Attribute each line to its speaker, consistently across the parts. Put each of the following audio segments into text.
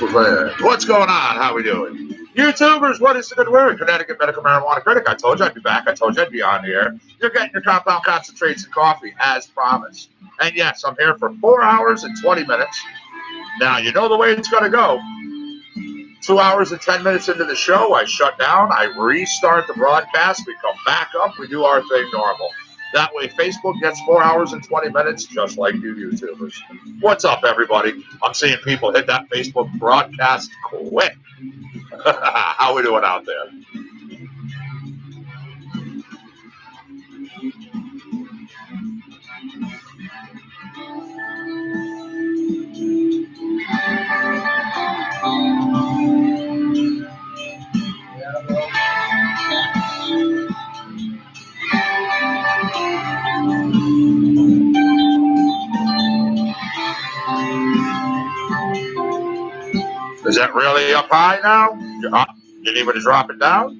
Speaker 1: Facebook land. What's going on? How we doing? YouTubers, what is the good word? Connecticut medical marijuana critic. I told you I'd be back. I told you I'd be on the air. You're getting your compound concentrates and coffee as promised. And yes, I'm here for 4 hours and 20 minutes. Now, you know the way it's going to go. 2 hours and 10 minutes into the show, I shut down. I restart the broadcast. We come back up. We do our thing normal. That way, Facebook gets 4 hours and 20 minutes, just like you YouTubers. What's up, everybody? I'm seeing people hit that Facebook broadcast quick. How we doing out there? Is that really up high now? You need me to drop it down?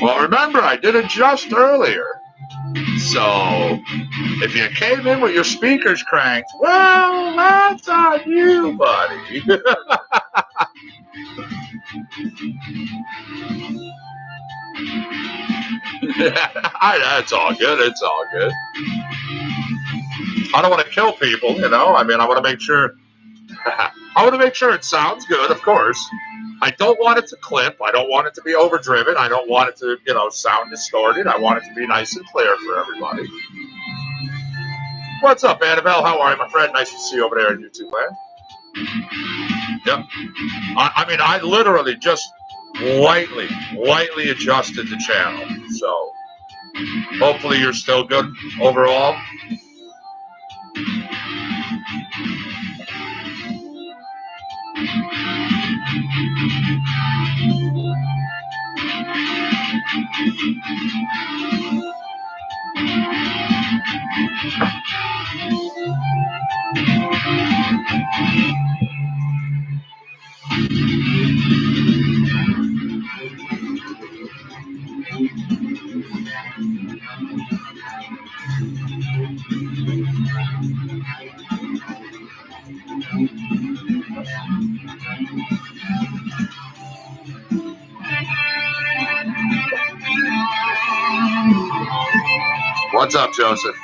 Speaker 1: Well, remember, I did adjust earlier. So, if you came in with your speakers cranked, well, that's on you, buddy. It's all good. It's all good. I don't want to kill people, you know. I mean, I want to make sure. I want to make sure it sounds good, of course. I don't want it to clip. I don't want it to be overdriven. I don't want it to, sound distorted. I want it to be nice and clear for everybody. What's up, Annabelle? How are you, my friend? Nice to see you over there in YouTube land. Yep. I literally just lightly adjusted the channel. So hopefully you're still good overall. What's up, Joseph?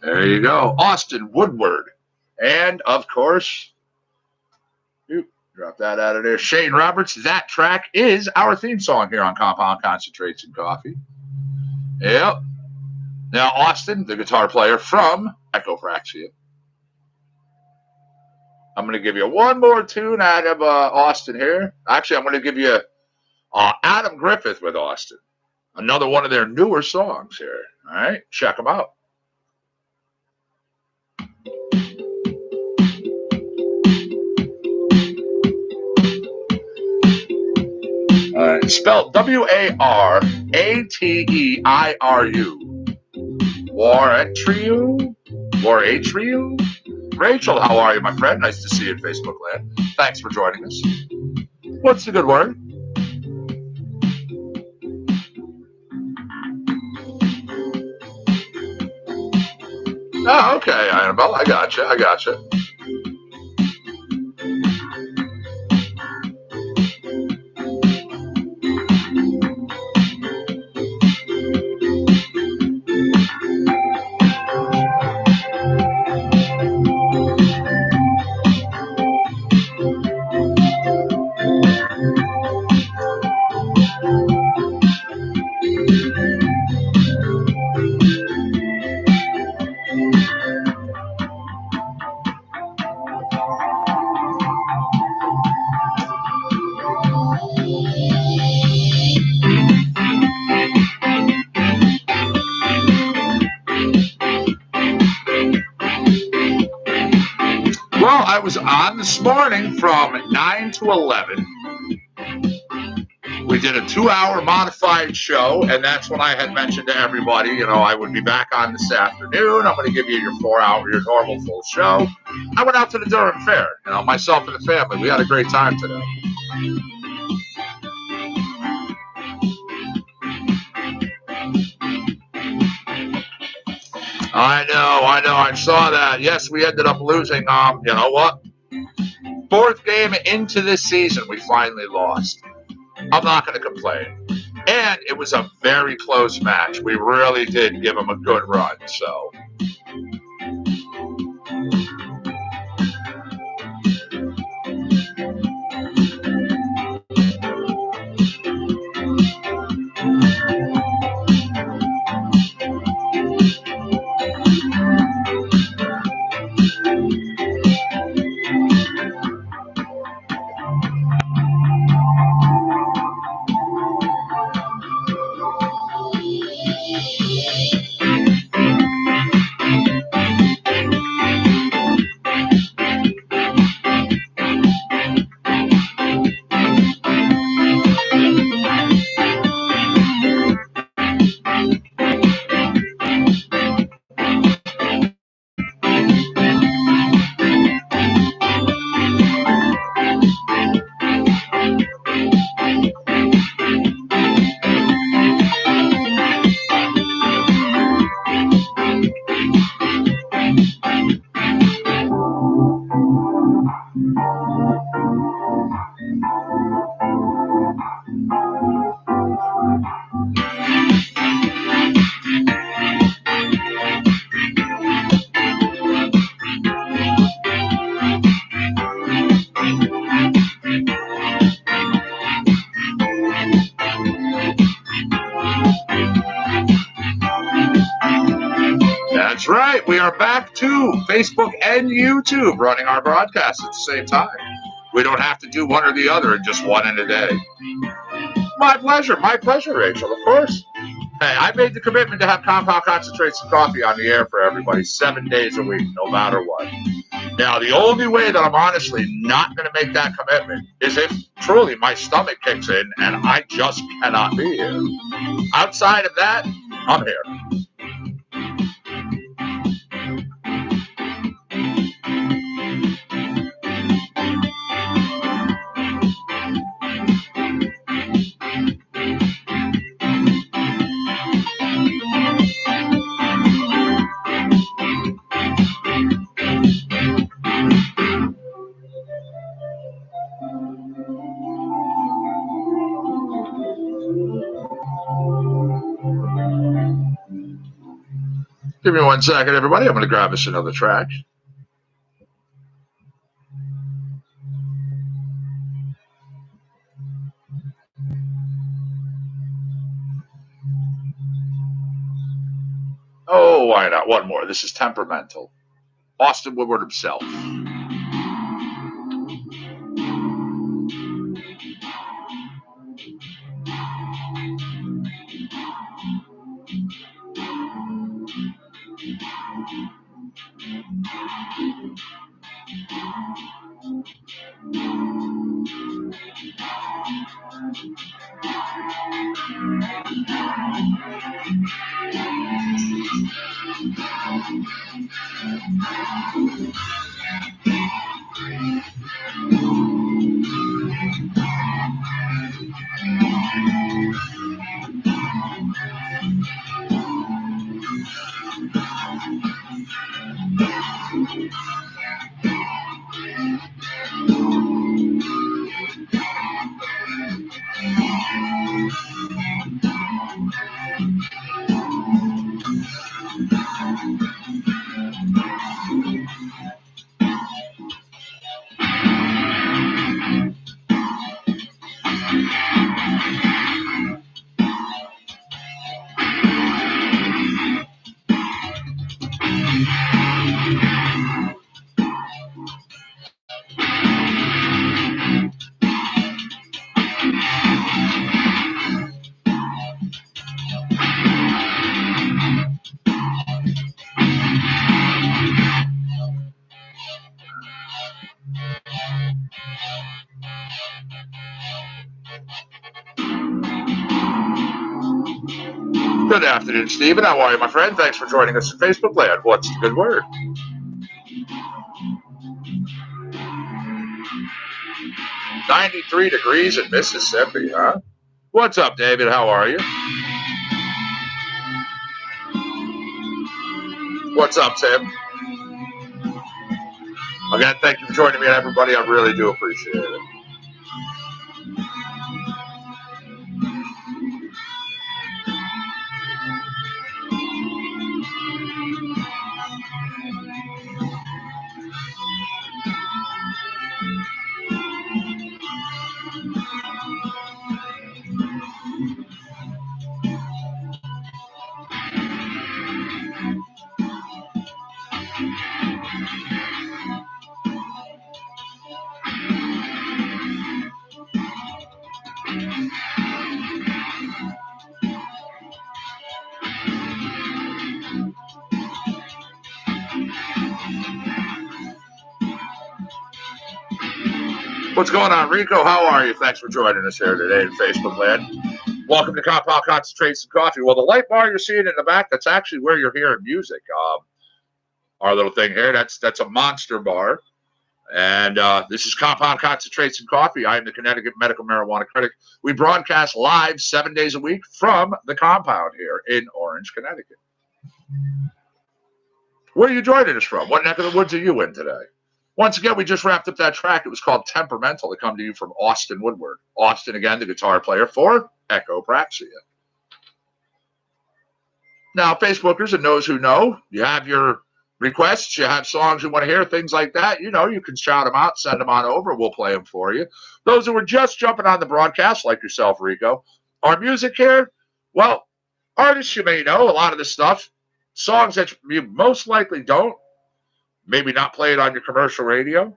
Speaker 1: There you go. Austin Woodward. And, of course, drop that out of there. Shane Roberts. That track is our theme song here on Compound Concentrates and Coffee. Yep. Now, Austin, the guitar player from Echopraxia. I'm going to give you one more tune out of Austin here. Actually, I'm going to give you Adam Griffith with Austin. Another one of their newer songs here. All right, check them out. All right, spelled Warateiru. Warateiru? Rachel, how are you, my friend? Nice to see you in Facebook land. Thanks for joining us. What's the good word? Oh, okay, Annabelle. I gotcha. I was on this morning from 9 to 11. We did a 2-hour modified show, and that's when I had mentioned to everybody, I would be back on this afternoon. I'm going to give you your 4-hour, your normal full show. I went out to the Durham Fair, myself and the family. We had a great time today. I know. I saw that. Yes, we ended up losing. You know what? 4th game into this season, we finally lost. I'm not going to complain. And it was a very close match. We really did give them a good run. So. That's right. We are back to Facebook and YouTube running our broadcasts at the same time. We don't have to do one or the other and just one in a day. My pleasure, Rachel, of course. Hey, I made the commitment to have compound concentrates and coffee on the air for everybody 7 days a week, no matter what. Now, the only way that I'm honestly not going to make that commitment is if truly my stomach kicks in and I just cannot be here. Outside of that, I'm here. Give me 1 second, everybody. I'm going to grab us another track. Oh, why not? One more. This is Temperamental. Austin Woodward himself. Good afternoon, Stephen. How are you, my friend? Thanks for joining us in Facebook Land. What's the good word? 93 degrees in Mississippi, huh? What's up, David? How are you? What's up, Tim? Again, thank you for joining me, everybody. I really do appreciate it. What's going on, Rico? How are you? Thanks for joining us here today in Facebook Land. Welcome to Compound Concentrates and Coffee. Well, the light bar you're seeing in the back, that's actually where you're hearing music. Our little thing here, that's a monster bar. And this is Compound Concentrates and Coffee. I am the Connecticut Medical Marijuana Critic. We broadcast live 7 days a week from the compound here in Orange, Connecticut. Where are you joining us from? What neck of the woods are you in today? Once again, we just wrapped up that track. It was called Temperamental. To come to you from Austin Woodward. Austin, again, the guitar player for Echopraxia. Now, Facebookers and those who know, you have your requests, you have songs you want to hear, things like that. You know, you can shout them out, send them on over. We'll play them for you. Those who were just jumping on the broadcast, like yourself, Rico, our music here, well, artists you may know, a lot of the stuff, songs that you most likely don't, maybe not play it on your commercial radio.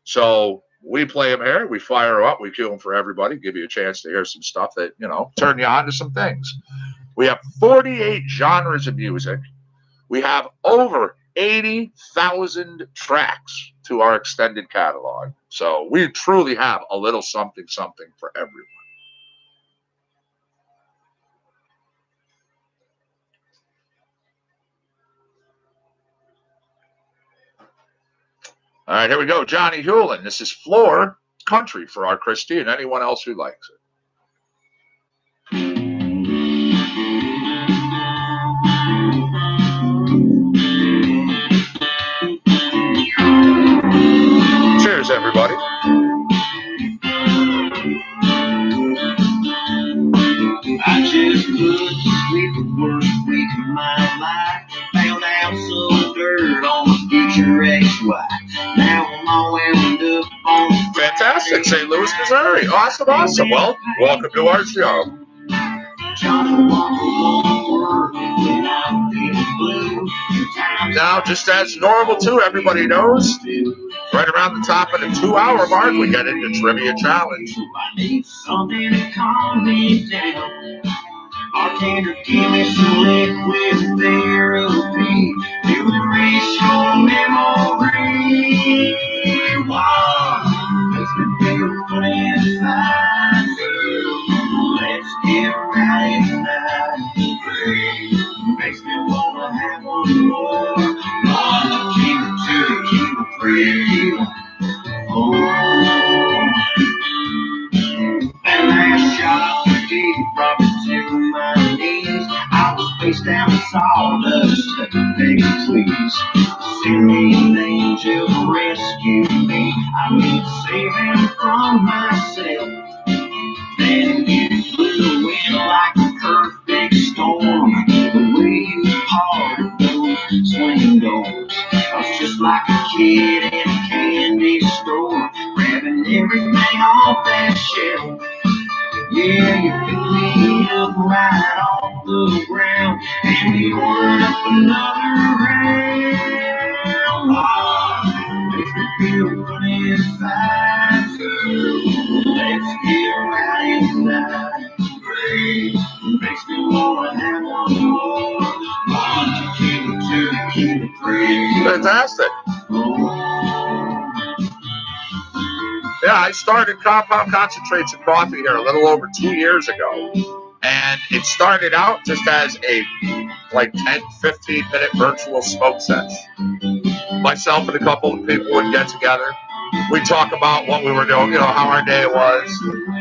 Speaker 1: So we play them here. We fire them up. We cue them for everybody. Give you a chance to hear some stuff that, you know, turn you on to some things. We have 48 genres of music. We have over 80,000 tracks to our extended catalog. So we truly have a little something for everyone. All right, here we go. Johnny Hewlin. This is Floor Country for our Christy and anyone else who likes it. Cheers, everybody.
Speaker 2: I just couldn't sleep the worst week of my life. Found out some dirt on my future ex-wife. Now I'm all wound up on the
Speaker 1: Fantastic. St. Louis, Missouri. Awesome. Well, welcome to our show. Now, just as normal, too, everybody knows, right around the top of the 2-hour mark, we get into Trivia Challenge.
Speaker 2: I need something to calm me down. Bartender, give me some liquid therapy to erase your memory. Wow, makes me feel fine. Let's get right tonight. Makes me wanna have one more. Keep it two, keep it three. Oh, that last shot deep brought me to my knees. I was face down in sawdust, begging please. Send me an angel to rescue me. I need saving from myself. Then you blew in like a perfect storm. The way you parted those swing doors. I was just like a kid in a candy store, grabbing everything off that shelf. Yeah, you picked me up right off the ground, and we ordered up another round. Makes me feel good inside. Let's get right tonight. Makes me wanna have one more. One, keep it two, keep it three.
Speaker 1: Fantastic. Yeah, I started Compound Concentrates and Coffee here a little over 2 years ago. And it started out just as a like 10, 15-minute virtual smoke session. Myself and a couple of people would get together. We'd talk about what we were doing, how our day was,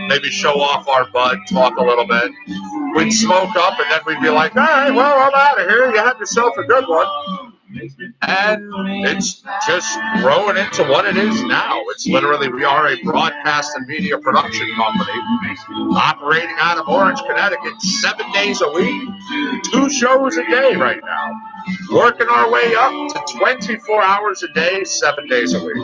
Speaker 1: maybe show off our bud, talk a little bit. We'd smoke up, and then we'd be like, all right, well, I'm out of here. You had yourself a good one. And it's just growing into what it is now. It's literally, we are a broadcast and media production company operating out of Orange, Connecticut, 7 days a week, 2 shows a day right now. Working our way up to 24 hours a day, 7 days a week.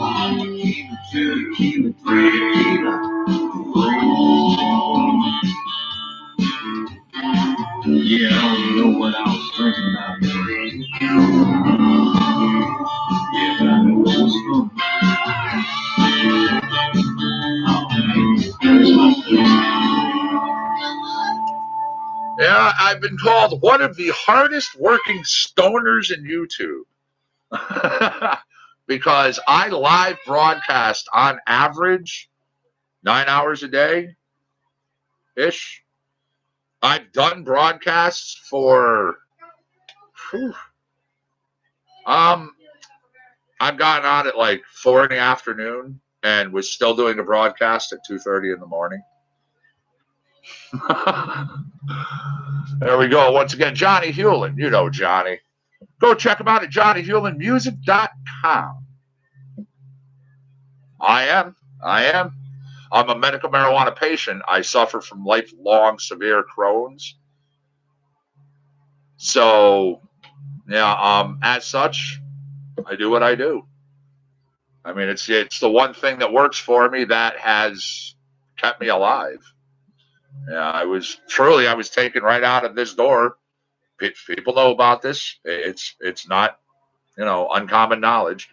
Speaker 2: Yeah, I don't know what I was thinking about. Yeah, but I know what was fun.
Speaker 1: Yeah, I've been called one of the hardest working stoners in YouTube. Because I live broadcast on average 9 hours a day ish. I've done broadcasts for I've gotten on at like 4 in the afternoon and was still doing a broadcast at 2:30 in the morning. There we go. Once again, Johnny Hewlin. You know Johnny. Go check him out at johnnyhewlinmusic.com. I am. I'm a medical marijuana patient. I suffer from lifelong severe Crohn's. So, yeah, as such, I do what I do. I mean, it's the one thing that works for me that has kept me alive. Yeah, I was taken right out of this door. People know about this. It's not, uncommon knowledge.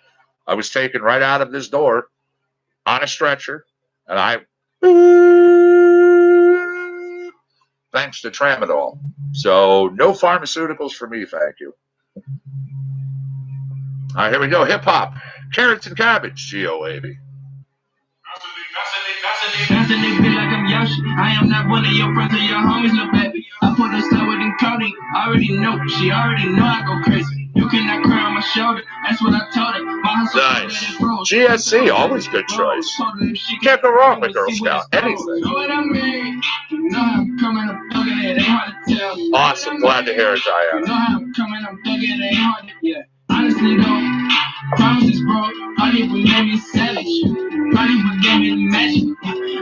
Speaker 1: I was taken right out of this door on a stretcher, and thanks to tramadol. So no pharmaceuticals for me, thank you. All right, here we go. Hip hop, carrots and cabbage, G-O-A-B.
Speaker 2: Like I'm Yoshi. I am not one of your friends or your homies, little baby. I put her sour than Cody. I already know. She already know I go crazy. You cannot cry on my shoulder. That's what I told her.
Speaker 1: Nice. GSC, always good choice. You can't go wrong with Girl Scout. Anything. Awesome. Glad to hear it, Diana.
Speaker 2: Honestly, though, promises, bro. Honey would make me savage. Honey would give me the magic.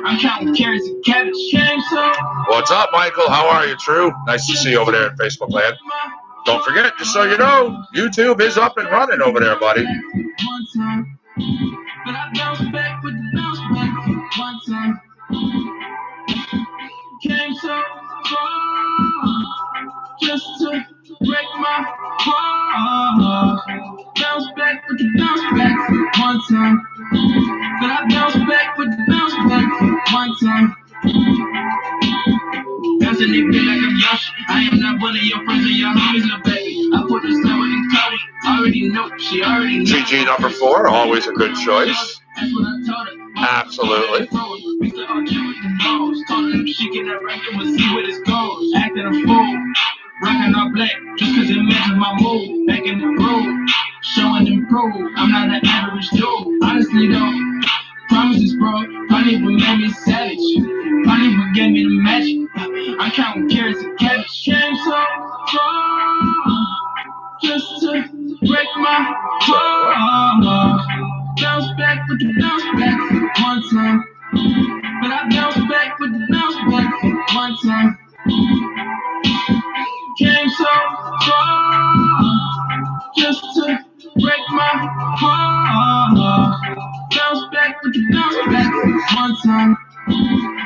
Speaker 2: I'm counting carrots and cabbage.
Speaker 1: What's up, Michael? How are you, True? Nice to see you over there in Facebook land. Don't forget, just so you know, YouTube is up and running over there, buddy. But I bounce back with the bounce back one time. Came so far just to break my heart. Bounce back with the bounce back one time. But I bounce back with the bounce back one time. Bouncing it big like I'm Yoshi. I am not one of your friends or your homies, little baby. I put her sour and Cody. Already know. She already knows. GG number 4, always a good choice. That's what I told her. Absolutely. She cannot rank it, we'll see where this goes. Acting a fool. Rocking all black just cause it matches my mood. Back in the groove, showing and prove I'm not an average dude. Honestly though, promises bro, honey would make me savage. Honey would give me the magic. I'm counting carrots and cabbage. Came so far just to break my heart. Bounce back with the bounce back one time. But I bounce back with the bounce back one time. Came so far just to break my heart. Bounce back with the bounce back one time.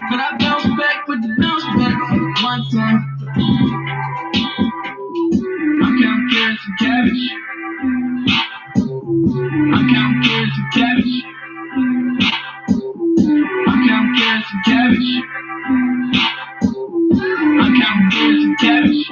Speaker 1: But I bounce back with the bounce back one time. I'm counting carrots and cabbage. I'm counting carrots and cabbage. I'm counting carrots and cabbage. I'm counting carrots and cabbage.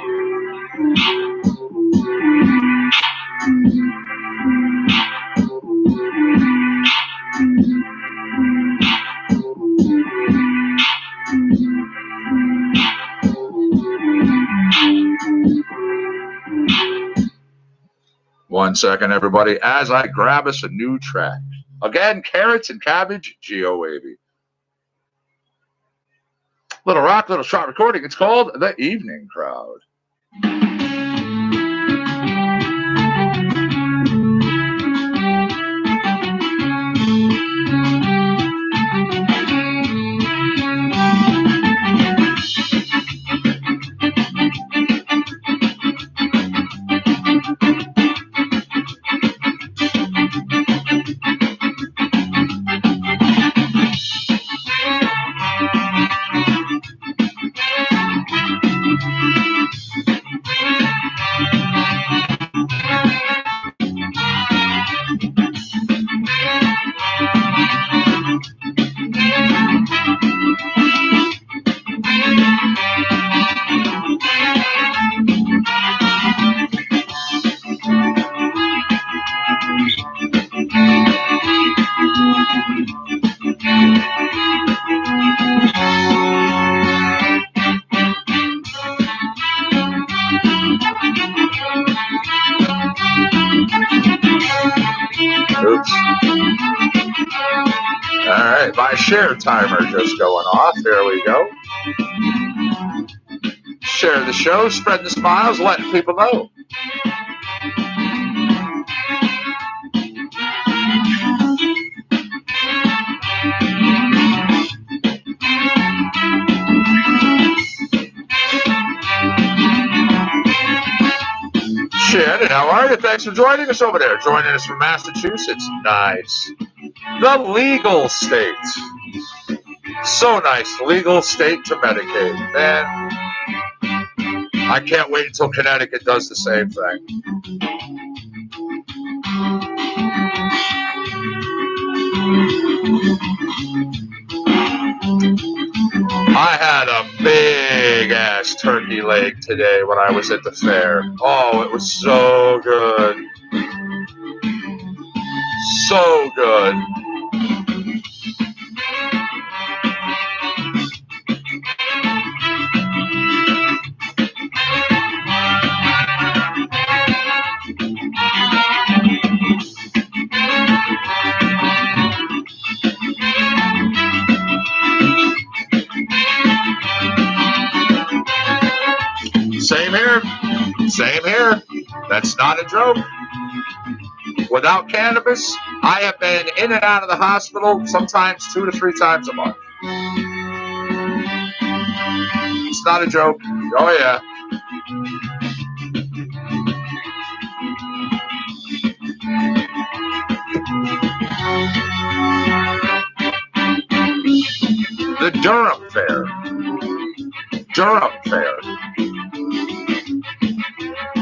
Speaker 1: 1 second, everybody, as I grab us a new track. Again, Carrots and Cabbage, Geo Wavy. Little rock, little short recording. It's called The Evening Crowd. Oops. All right, my share timer just going off. There we go. Share the show, spread the smiles, letting people know. Shannon, how are you? Thanks for joining us over there. Joining us from Massachusetts. Nice. The legal state. So nice. Legal state to Medicaid. Man, I can't wait until Connecticut does the same thing. I had a big ass turkey leg today when I was at the fair. Oh, it was so good. So good. Same here. Same here. That's not a joke. Without cannabis, I have been in and out of the hospital sometimes 2 to 3 times a month. It's not a joke. Oh, yeah. The Durham Fair. Durham Fair.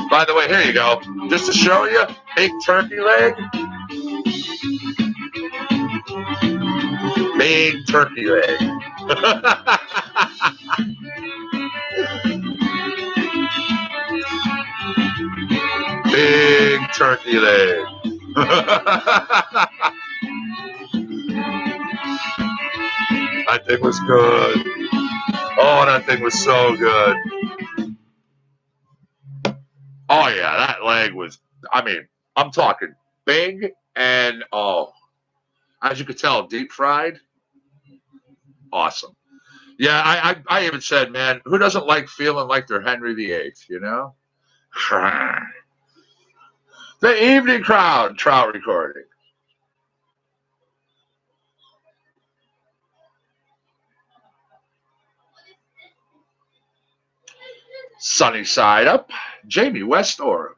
Speaker 1: By the way, here you go. Just to show you, big turkey leg. Big turkey leg. Big turkey leg. That thing was good. Oh, that thing was so good. Oh, yeah, that leg was, I mean, I'm talking big and, oh, as you could tell, deep fried. Awesome. Yeah, I even said, man, who doesn't like feeling like they're Henry VIII, you know? The Evening Crowd, trout recording. Sunny Side Up, Jamie West Orem.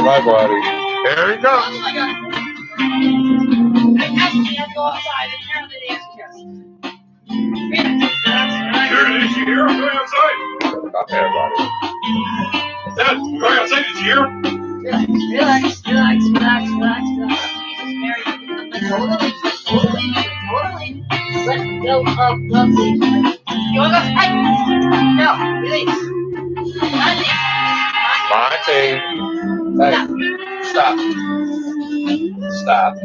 Speaker 1: my buddy. There he goes.
Speaker 3: Is she here? I'm going outside.
Speaker 1: Come here, buddy.
Speaker 3: Dad, I'm going outside. Is she here?
Speaker 2: Relax. Totally. Let go of the leash. You want to go? Hey! No, release.
Speaker 1: Monty. Hey, stop. Stop.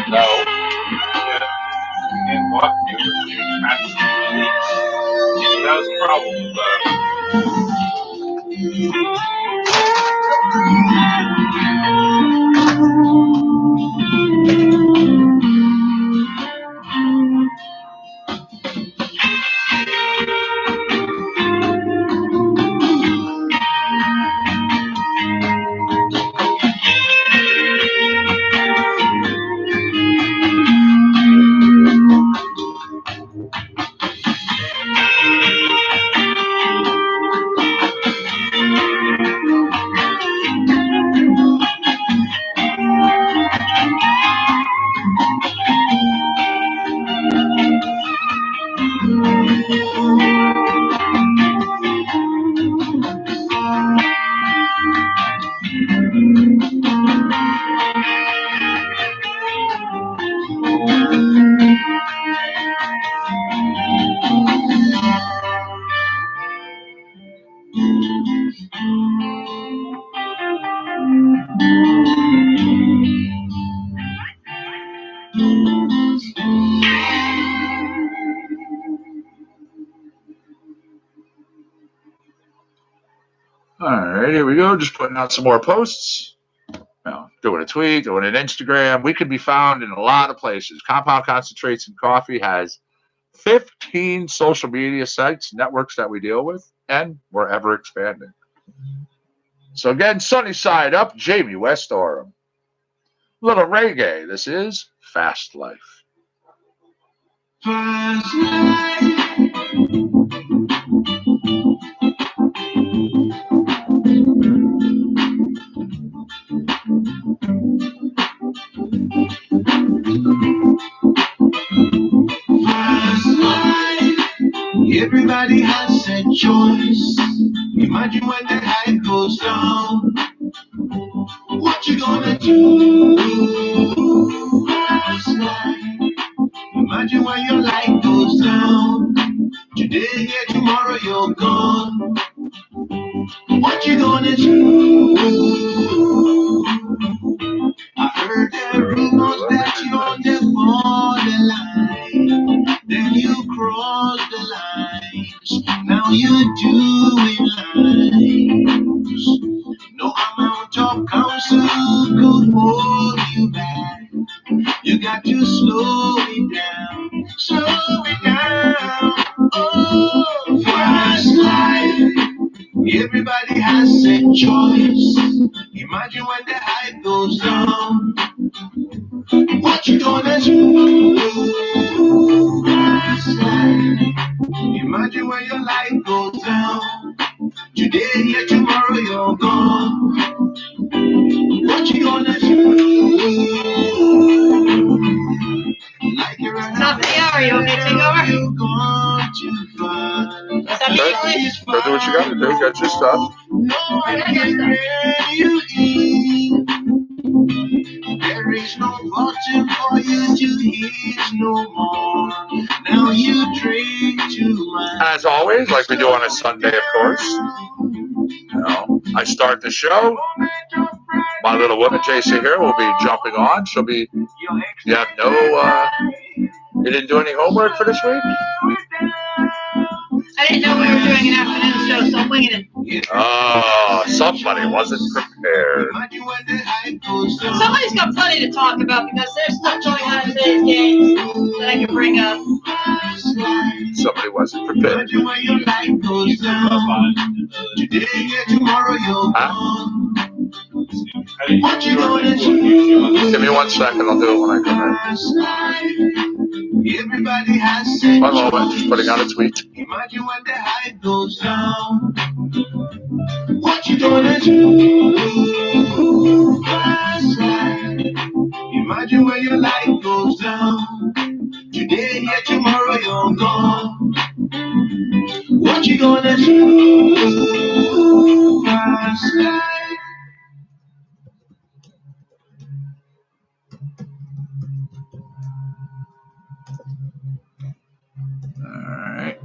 Speaker 1: No.
Speaker 3: And what? That was the problem.
Speaker 1: All right, here we go. Just putting out some more posts. Doing a tweet, doing an Instagram. We can be found in a lot of places. Compound Concentrates and Coffee has 15 social media sites, networks that we deal with, and we're ever expanding. So again, sunny side up, Jamie West Orem. Little reggae. This is Fast Life.
Speaker 2: Fast life. Fast life. Everybody has a choice. Imagine when the hype goes down. What you gonna do? Fast life. Imagine when your light goes down. Today, yeah, tomorrow you're gone. What you gonna do? I heard the rumors that you're on the borderline. Then you cross the lines. Now you're doing lines. No amount of counsel could hold you back. You got to slow it down. Slow it down. Oh, fast life. Everybody has a choice. Imagine when the hype goes down. What you gonna do? Fast life. Imagine when your life goes down. Today, yeah, tomorrow you're gone. What you gonna do? Like you're an
Speaker 4: Top of the hour, you want me to take over?
Speaker 2: you're going to find.
Speaker 4: Is that me, Julie?
Speaker 1: Go do what you got to do. Get your stuff.
Speaker 2: No one can rein you in. There is no button for you to hit no more. Now you drink too much.
Speaker 1: As always, like we do on a Sunday, of course. I start the show. My little woman, JC here, will be jumping on. She'll be. You have no. You didn't do any homework for this week?
Speaker 4: I didn't know we were doing an afternoon show, so I'm winging it.
Speaker 1: Oh, somebody wasn't prepared.
Speaker 4: Somebody's got plenty to talk about because there's stuff going on in today's games that I can bring up.
Speaker 1: Somebody wasn't prepared. Huh? Give me 1 second. I'll do it when I come in. 1 moment. Just putting out a tweet.
Speaker 2: Imagine when the hype goes down. What you gonna do? Flashlight. Imagine where your light goes down. Today, yet tomorrow you're gone. What you gonna do? Flashlight.
Speaker 1: All right.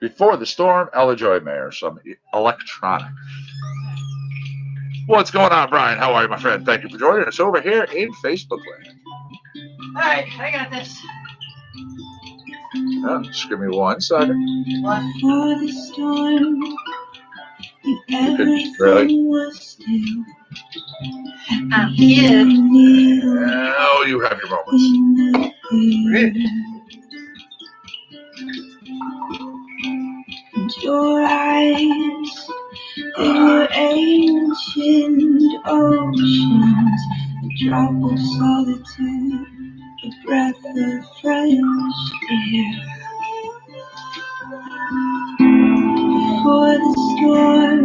Speaker 1: Before the storm, Ella Joy Mayer, some electronic. What's going on, Brian? How are you, my friend? Thank you for joining us over here in Facebook land.
Speaker 4: All right, I got this.
Speaker 1: Just give me 1 second.
Speaker 4: What?
Speaker 1: You could really.
Speaker 4: I'm here.
Speaker 1: Oh, you have your moments.
Speaker 2: Your eyes, they were ancient oceans, a drop of solitude, a breath of fresh air. Before the storm,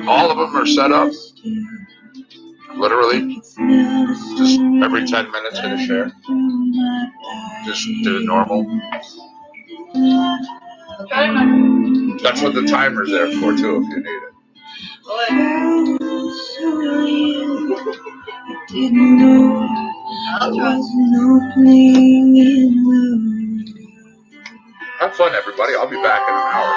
Speaker 1: all of them are set up. Literally, just every 10 minutes hit a share. Just do the normal. That's what the timer's there for, too, if you need it.
Speaker 2: Didn't know I wasn't opening in love.
Speaker 1: Have fun, everybody. I'll be back in an hour.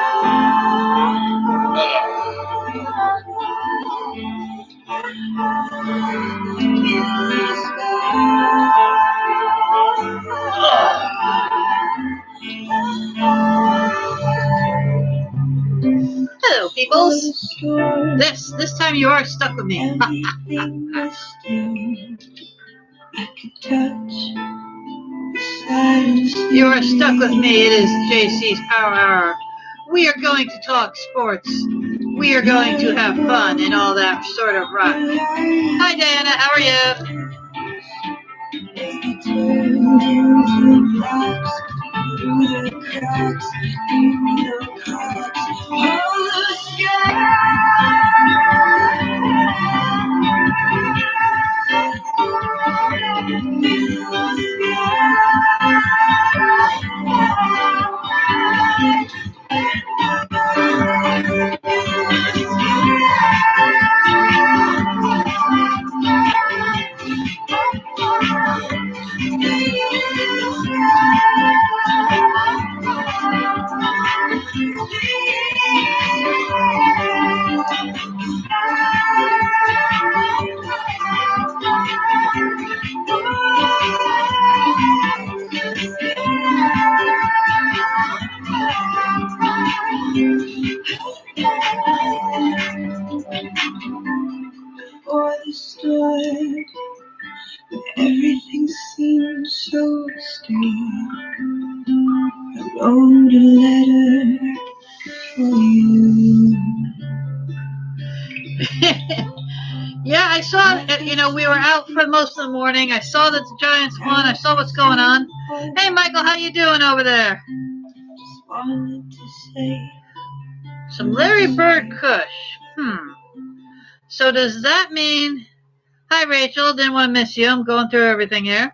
Speaker 4: Hello, peoples. This time you are stuck with me. You are stuck with me. It is JC's Power Hour. We are going to talk sports. We are going to have fun and all that sort of rock. Hi, Diana. How are you?
Speaker 2: Before the storm, everything seems so still. I wrote a letter for you.
Speaker 4: Yeah, I saw it. You know, we were out for most of the morning. I saw that the Giants won. I saw what's going on. Hey, Michael, how you doing over there?
Speaker 2: Just wanted to say
Speaker 4: Some Larry Bird Kush. So does that mean... Hi, Rachel. Didn't want to miss you. I'm going through everything here.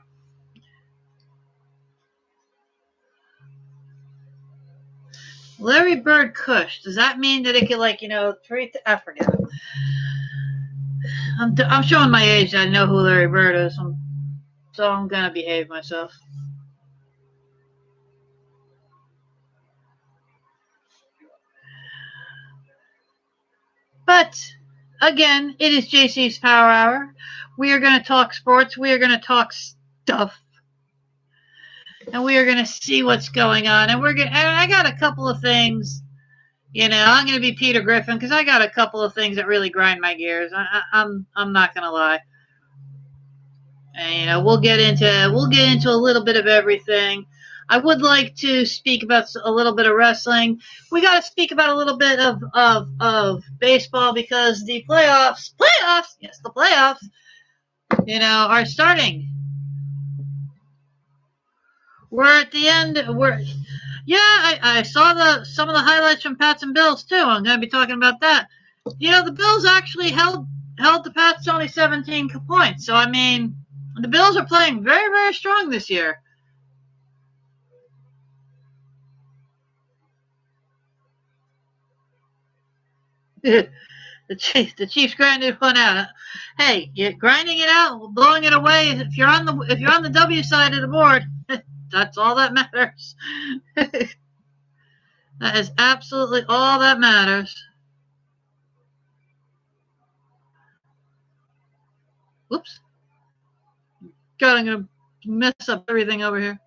Speaker 4: Larry Bird Kush. Does that mean that it could, like, you know, I forget. I'm showing my age. I know who Larry Bird is. So I'm going to behave myself. But, again, it is JC's Power Hour. We are going to talk sports. We are going to talk stuff. And we are going to see what's going on. And I got a couple of things. You know, I'm going to be Peter Griffin because I got a couple of things that really grind my gears. I'm not going to lie. And, you know, we'll get into a little bit of everything. I would like to speak about a little bit of wrestling. We got to speak about a little bit of baseball because the playoffs, yes, the playoffs, are starting. We're at the end. I saw some of the highlights from Pats and Bills too. I'm going to be talking about that. The Bills actually held the Pats to only 17 points. So I mean, the Bills are playing very, very strong this year. the Chiefs grinded one out. Hey, you're grinding it out, blowing it away. If you're on the W side of the board, that's all that matters. That is absolutely all that matters. Whoops. God, I'm going to mess up everything over here.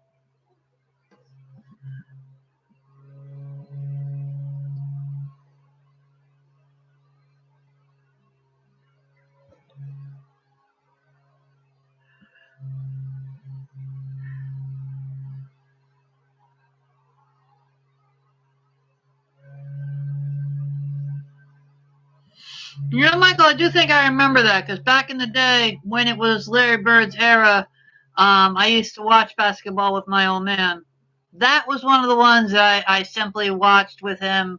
Speaker 4: Michael, I do think I remember that because back in the day when it was Larry Bird's era, I used to watch basketball with my old man. That was one of the ones that I simply watched with him,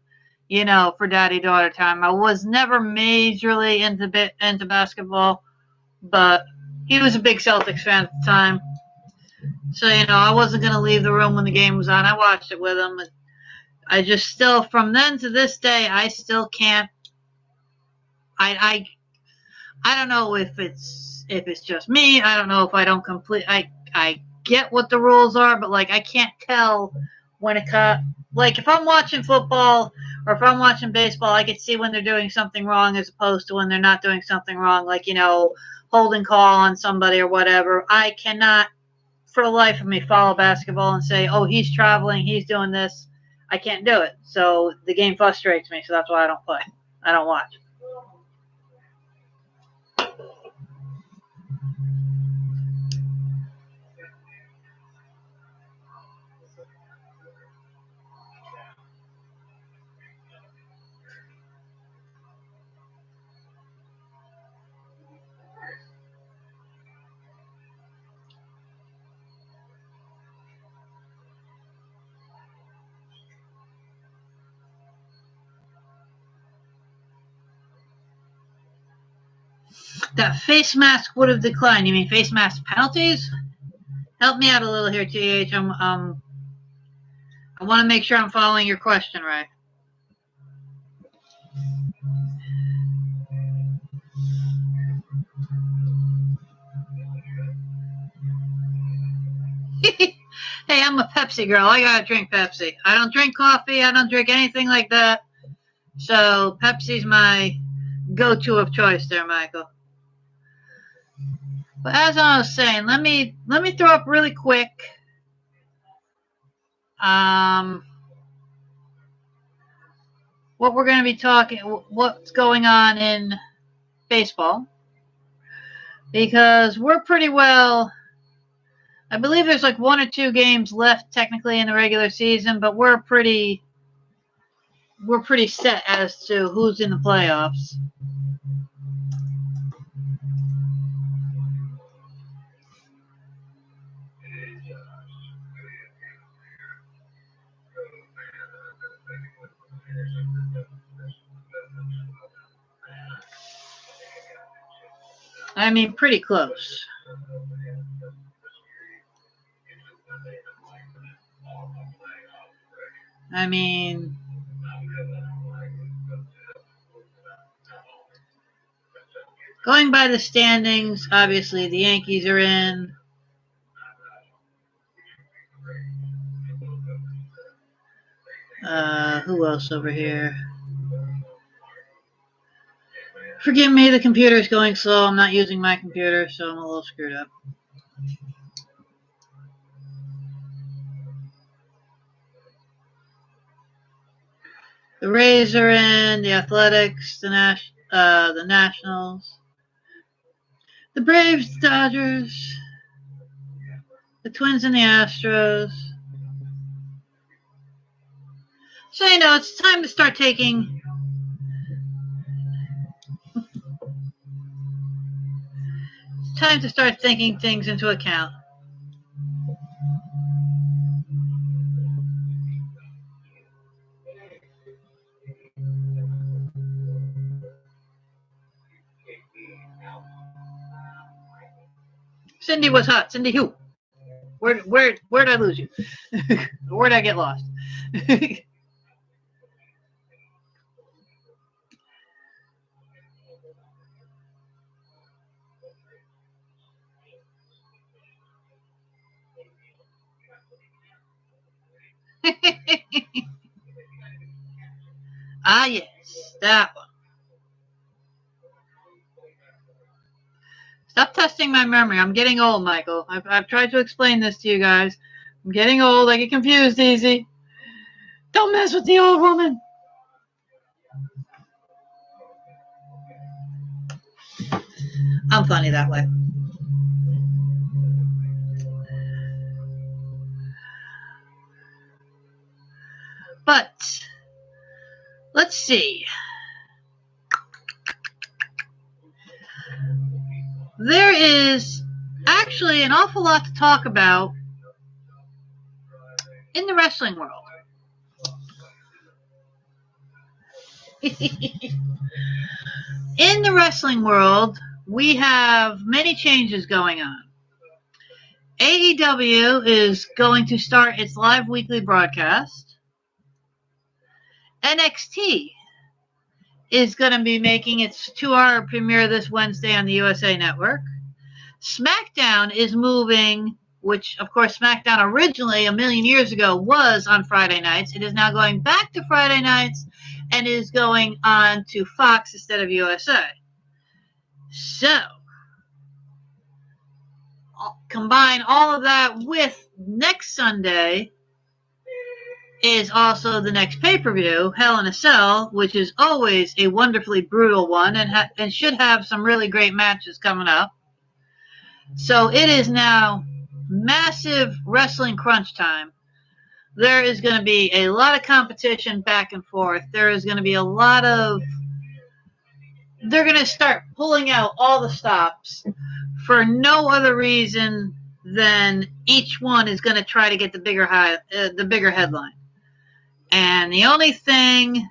Speaker 4: for daddy-daughter time. I was never majorly into basketball, but he was a big Celtics fan at the time. So, I wasn't going to leave the room when the game was on. I watched it with him. I just still, from then to this day, I still can't. I don't know if it's just me. I don't know if I don't I get what the rules are, but like I can't tell when like if I'm watching football or if I'm watching baseball, I can see when they're doing something wrong as opposed to when they're not doing something wrong, like holding call on somebody or whatever. I cannot for the life of me follow basketball and say, "Oh, he's traveling, he's doing this." I can't do it. So the game frustrates me, so that's why I don't play. I don't watch. That face mask would have declined. You mean face mask penalties? Help me out a little here, TH. I want to make sure I'm following your question right. Hey, I'm a Pepsi girl. I gotta drink Pepsi. I don't drink coffee. I don't drink anything like that. So Pepsi's my go-to of choice there, Michael. But as I was saying, let me throw up really quick. What we're going to be talking, what's going on in baseball, because we're pretty well. I believe there's like 1 or 2 games left technically in the regular season, but we're pretty set as to who's in the playoffs. I mean, pretty close. I mean, going by the standings, obviously the Yankees are in. Who else over here? Forgive me, the computer's going slow. I'm not using my computer, so I'm a little screwed up. The Rays are in, the Athletics, the Nationals, the Braves, the Dodgers, the Twins, and the Astros. So, it's time to start taking thinking things into account. Cindy was hot. Cindy who? Where'd I lose you? Where'd I get lost? Ah, yes, that one. Stop testing my memory. I'm getting old, Michael. I've tried to explain this to you guys. I'm getting old. I get confused easy. Don't mess with the old woman. I'm funny that way. But let's see. There is actually an awful lot to talk about in the wrestling world. In the wrestling world, we have many changes going on. AEW is going to start its live weekly broadcast. NXT is going to be making its 2-hour premiere this Wednesday on the USA Network. SmackDown is moving, which, of course, SmackDown originally, a million years ago, was on Friday nights. It is now going back to Friday nights and is going on to Fox instead of USA. So, combine all of that with next Sunday is also the next pay-per-view, Hell in a Cell, which is always a wonderfully brutal one and should have some really great matches coming up. So it is now massive wrestling crunch time. There is going to be a lot of competition back and forth. There is going to be a lot of... They're going to start pulling out all the stops for no other reason than each one is going to try to get the bigger headline. And the only thing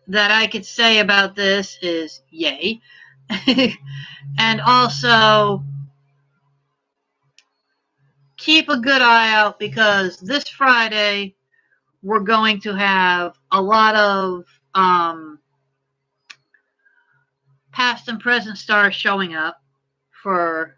Speaker 4: that I could say about this is yay. And also keep a good eye out because this Friday we're going to have a lot of past and present stars showing up for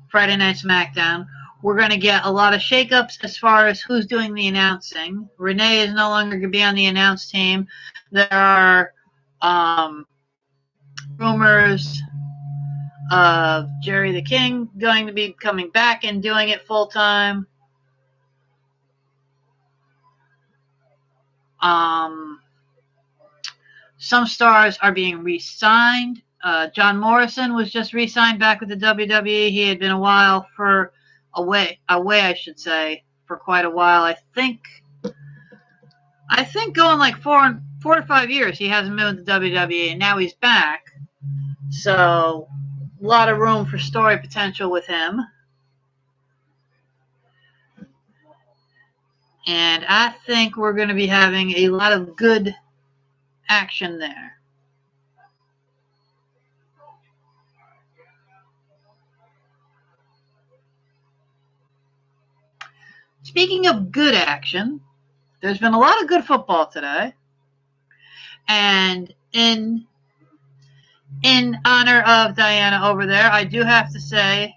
Speaker 4: Friday Night SmackDown. We're going to get a lot of shakeups as far as who's doing the announcing. Renee is no longer going to be on the announce team. There are rumors of Jerry the King going to be coming back and doing it full time. Some stars are being re-signed. John Morrison was just re-signed back with the WWE. He had been away, I should say, for quite a while. I think going like 4 to 5 years he hasn't been with the WWE, and now he's back. So a lot of room for story potential with him. And I think we're going to be having a lot of good action there. Speaking of good action, there's been a lot of good football today. And in honor of Diana over there, I do have to say,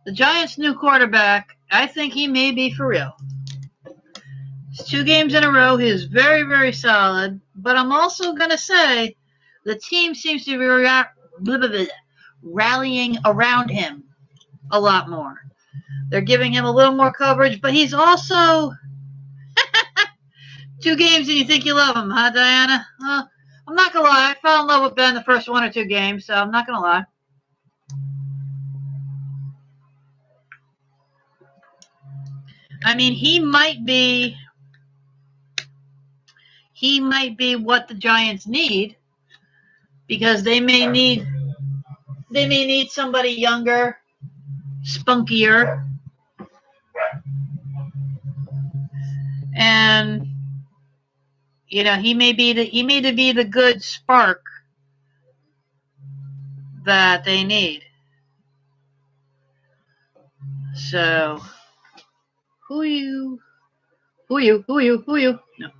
Speaker 4: the Giants' new quarterback, I think he may be for real. It's 2 games in a row. He is very, very solid. But I'm also going to say the team seems to be rallying around him a lot more. They're giving him a little more coverage, but he's also 2 games and you think you love him, huh, Diana? I'm not going to lie. I fell in love with Ben the first 1 or 2 games, so I'm not going to lie. I mean, he might be what the Giants need, because they may need somebody younger, spunkier, and he may be the good spark that they need. So, who are you? No.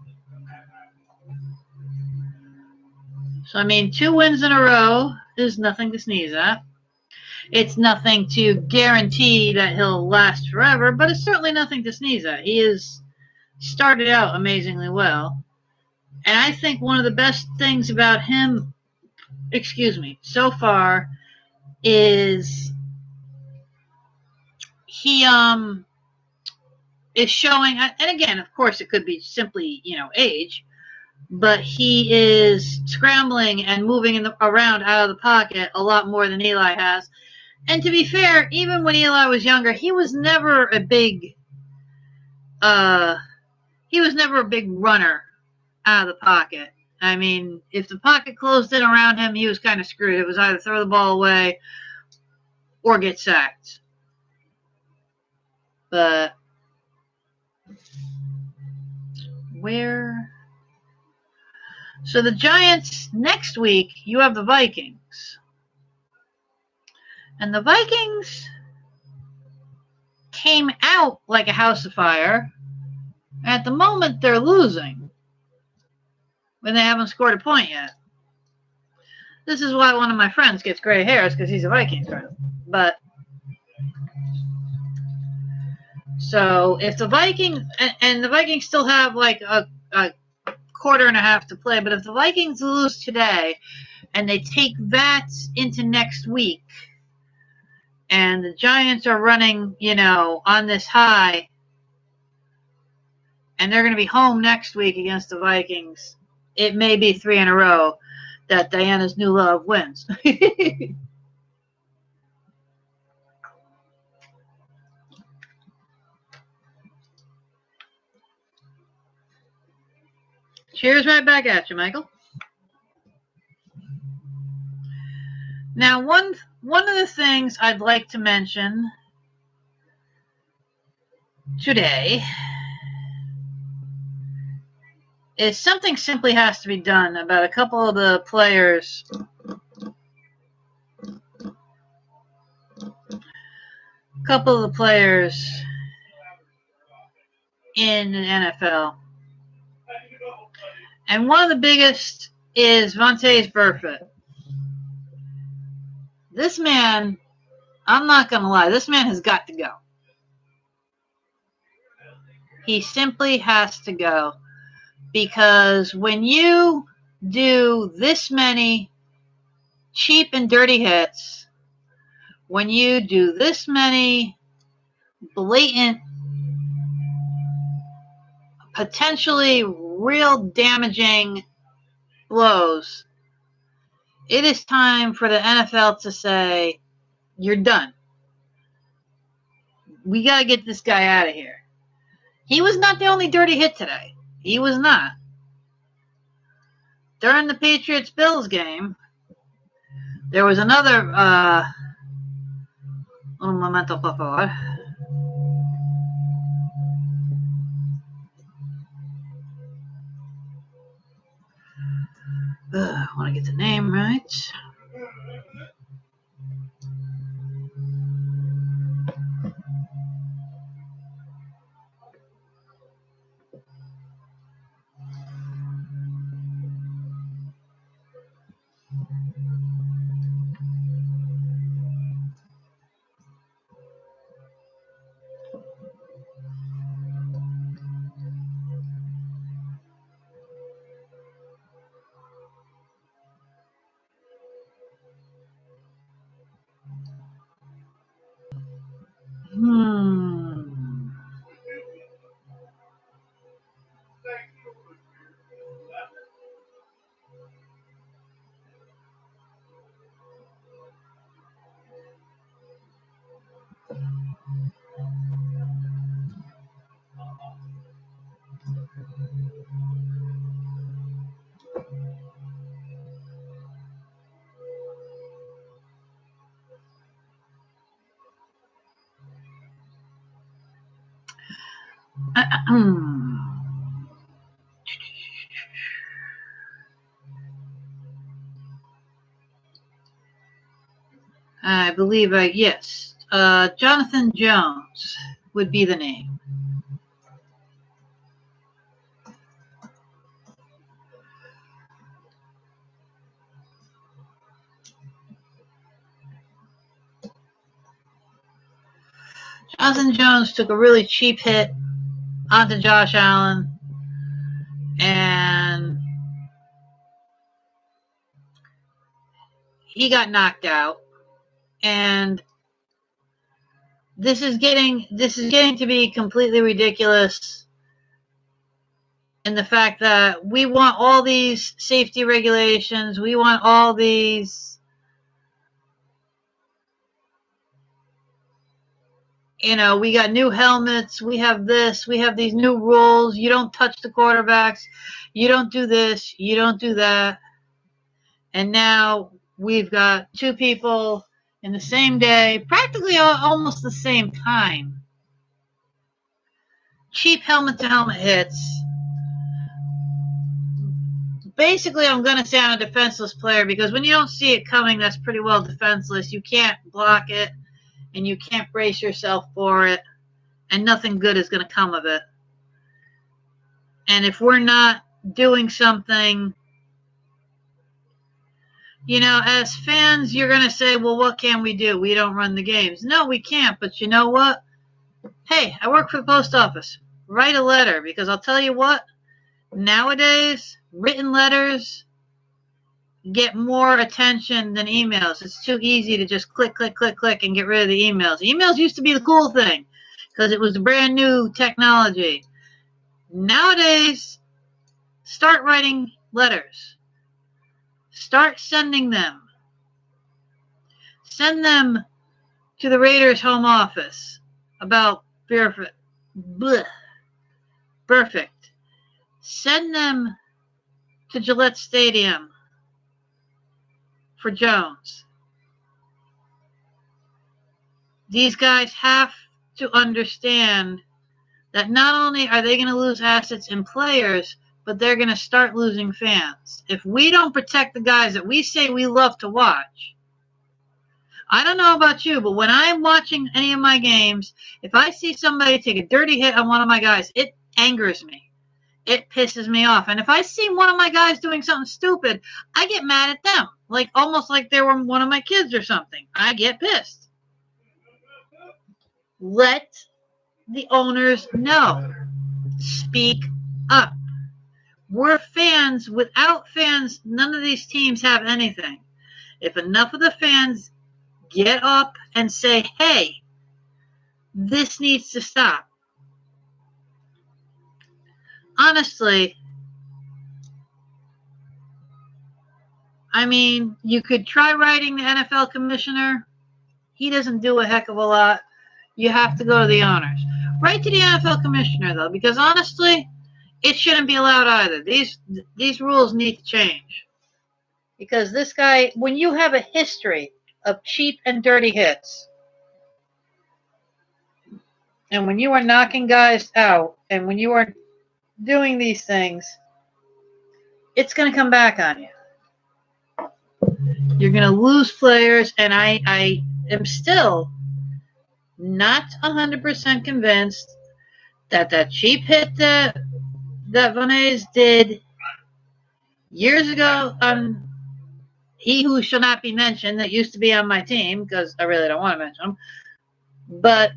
Speaker 4: So, I mean, 2 wins in a row is nothing to sneeze at. It's nothing to guarantee that he'll last forever, but it's certainly nothing to sneeze at. He has started out amazingly well. And I think one of the best things about him, so far, is he is showing, and again, of course, it could be simply, age, but he is scrambling and moving around out of the pocket a lot more than Eli has. And to be fair, even when Eli was younger, he was never a big runner out of the pocket. I mean, if the pocket closed in around him, he was kind of screwed. It was either throw the ball away or get sacked. But where? So the Giants, next week, you have the Vikings. And the Vikings came out like a house of fire. At the moment, they're losing when they haven't scored a point yet. This is why one of my friends gets gray hairs, because he's a Vikings fan. But so if the Vikings, and the Vikings still have like a quarter and a half to play, but if the Vikings lose today and they take that into next week, and the Giants are running, on this high, and they're going to be home next week against the Vikings, it may be 3 in a row that Diana's new love wins. Cheers right back at you, Michael. Now, one of the things I'd like to mention today is something simply has to be done about a couple of the players in the NFL. And one of the biggest is Vontaze Burfict. This man, I'm not going to lie, this man has got to go. He simply has to go. Because when you do this many cheap and dirty hits, when you do this many blatant, potentially real damaging blows, it is time for the NFL to say, you're done. We got to get this guy out of here. He was not the only dirty hit today. He was not. During the Patriots-Bills game, there was another, un momento, por favor. I want to get the name right. I believe, yes, Jonathan Jones would be the name. Jonathan Jones took a really cheap hit onto Josh Allen, and he got knocked out. And this is getting to be completely ridiculous in the fact that we want all these safety regulations, we want all these, we got new helmets, we have this, we have these new rules, you don't touch the quarterbacks, you don't do this, you don't do that. And now we've got two people in the same day, practically almost the same time. Cheap helmet-to-helmet hits. Basically, I'm going to say I'm a defenseless player because when you don't see it coming, that's pretty well defenseless. You can't block it, and you can't brace yourself for it, and nothing good is going to come of it. And if we're not doing something, as fans, you're going to say, well, what can we do? We don't run the games. No, we can't, but you know what? Hey, I work for the post office. Write a letter, because I'll tell you what, nowadays, written letters get more attention than emails. It's too easy to just click, click, click, click, and get rid of the emails. Emails used to be the cool thing, because it was brand new technology. Nowadays, start writing letters. Start sending them. Send them to the Raiders home office about Perfect. Send them to Gillette Stadium for Jones. These guys have to understand that not only are they going to lose assets in players, but they're going to start losing fans. If we don't protect the guys that we say we love to watch, I don't know about you, but when I'm watching any of my games, if I see somebody take a dirty hit on one of my guys, it angers me. It pisses me off. And if I see one of my guys doing something stupid, I get mad at them. Almost like they were one of my kids or something. I get pissed. Let the owners know. Speak up. We're fans. Without fans, none of these teams have anything. If enough of the fans get up and say, hey, this needs to stop. Honestly, you could try writing the NFL commissioner. He doesn't do a heck of a lot. You have to go to the owners. Write to the NFL commissioner, though, because honestly, it shouldn't be allowed either. These rules need to change. Because this guy, when you have a history of cheap and dirty hits, and when you are knocking guys out, and when you are doing these things, it's going to come back on you. You're going to lose players, and I am still not 100% convinced that cheap hit that Vonez did years ago on he who shall not be mentioned that used to be on my team, because I really don't want to mention him, but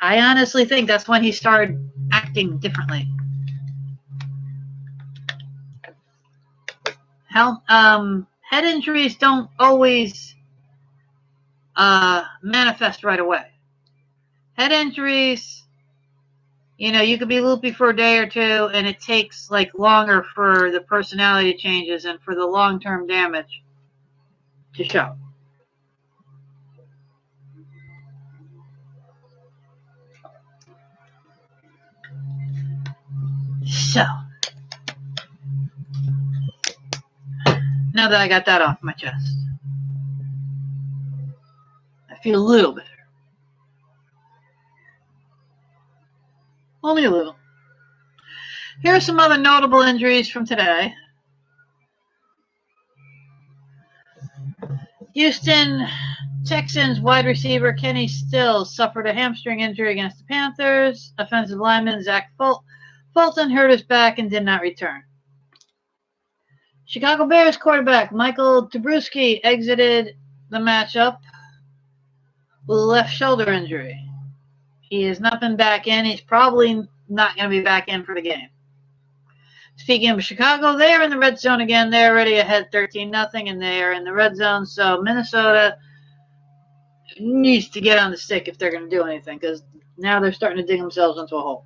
Speaker 4: I honestly think that's when he started acting differently. Head injuries don't always manifest right away. Head injuries, you could be loopy for a day or two, and it takes longer for the personality changes and for the long-term damage to show. So, now that I got that off my chest, I feel a little better. Only a little. Here are some other notable injuries from today. Houston Texans wide receiver Kenny Stills suffered a hamstring injury against the Panthers. Offensive lineman Zach Fulton hurt his back and did not return. Chicago Bears quarterback Michael Trubisky exited the matchup with a left shoulder injury. He has not been back in. He's probably not going to be back in for the game. Speaking of Chicago, they are in the red zone again. They're already ahead 13-0, and they are in the red zone. So Minnesota needs to get on the stick if they're going to do anything, because now they're starting to dig themselves into a hole.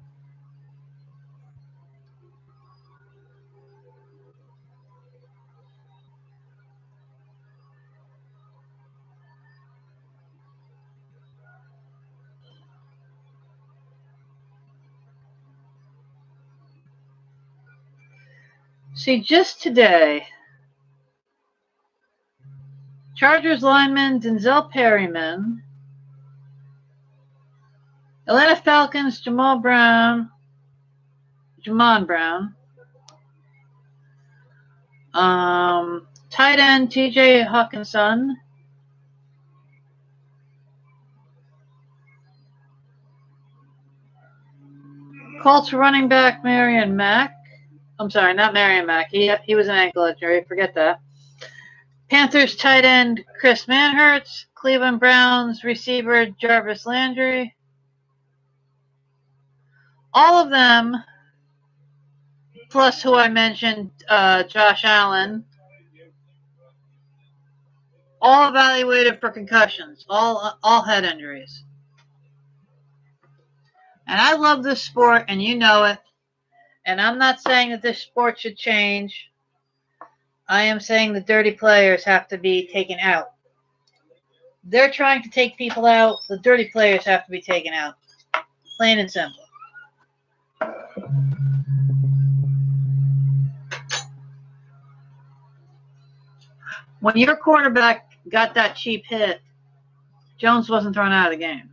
Speaker 4: See, just today, Chargers lineman Denzel Perryman, Atlanta Falcons Jamon Brown, tight end TJ Hawkinson, Colts running back Marion Mack. I'm sorry, not Marion Mack. He was an ankle injury. Forget that. Panthers tight end Chris Manhertz, Cleveland Browns receiver Jarvis Landry. All of them, plus who I mentioned, Josh Allen, all evaluated for concussions, all head injuries. And I love this sport, and you know it. And I'm not saying that this sport should change. I am saying the dirty players have to be taken out. They're trying to take people out. The dirty players have to be taken out. Plain and simple. When your quarterback got that cheap hit, Jones wasn't thrown out of the game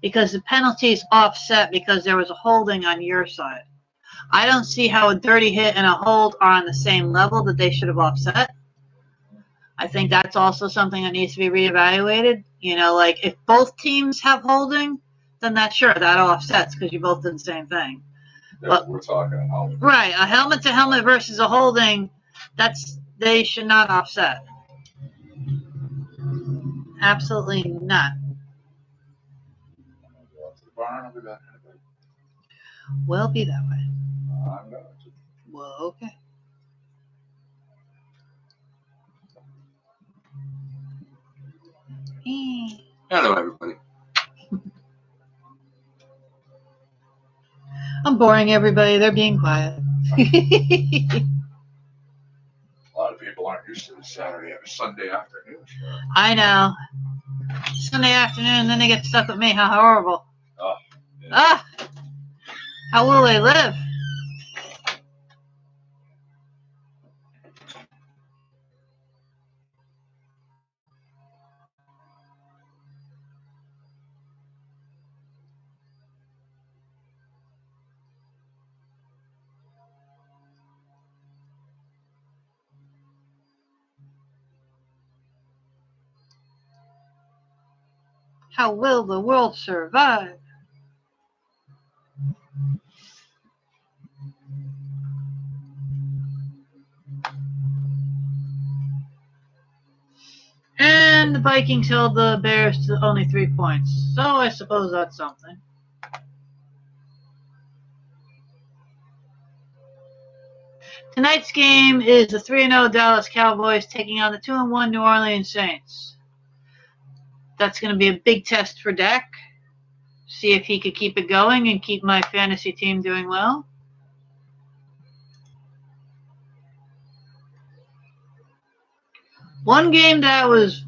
Speaker 4: because the penalty's offset because there was a holding on your side. I don't see how a dirty hit and a hold are on the same level that they should have offset. I think that's also something that needs to be reevaluated. You know, like if both teams have holding, then that offsets because you both did the same thing. But
Speaker 1: we're talking a helmet.
Speaker 4: Right, a helmet to helmet versus a holding, they should not offset. Absolutely not.
Speaker 1: I'll be back.
Speaker 4: Will be that way.
Speaker 1: I'm going to.
Speaker 4: Well, okay.
Speaker 1: Hello, everybody.
Speaker 4: I'm boring everybody. They're being quiet.
Speaker 1: A lot of people aren't used to the Saturday or Sunday afternoon show.
Speaker 4: I know. Sunday afternoon, then they get stuck with me. How horrible.
Speaker 1: Oh, yeah.
Speaker 4: How will they live? How will the world survive? And the Vikings held the Bears to only 3 points. So I suppose that's something. Tonight's game is the 3-0 Dallas Cowboys taking on the 2-1 New Orleans Saints. That's going to be a big test for Dak. See if he could keep it going and keep my fantasy team doing well. One game that I was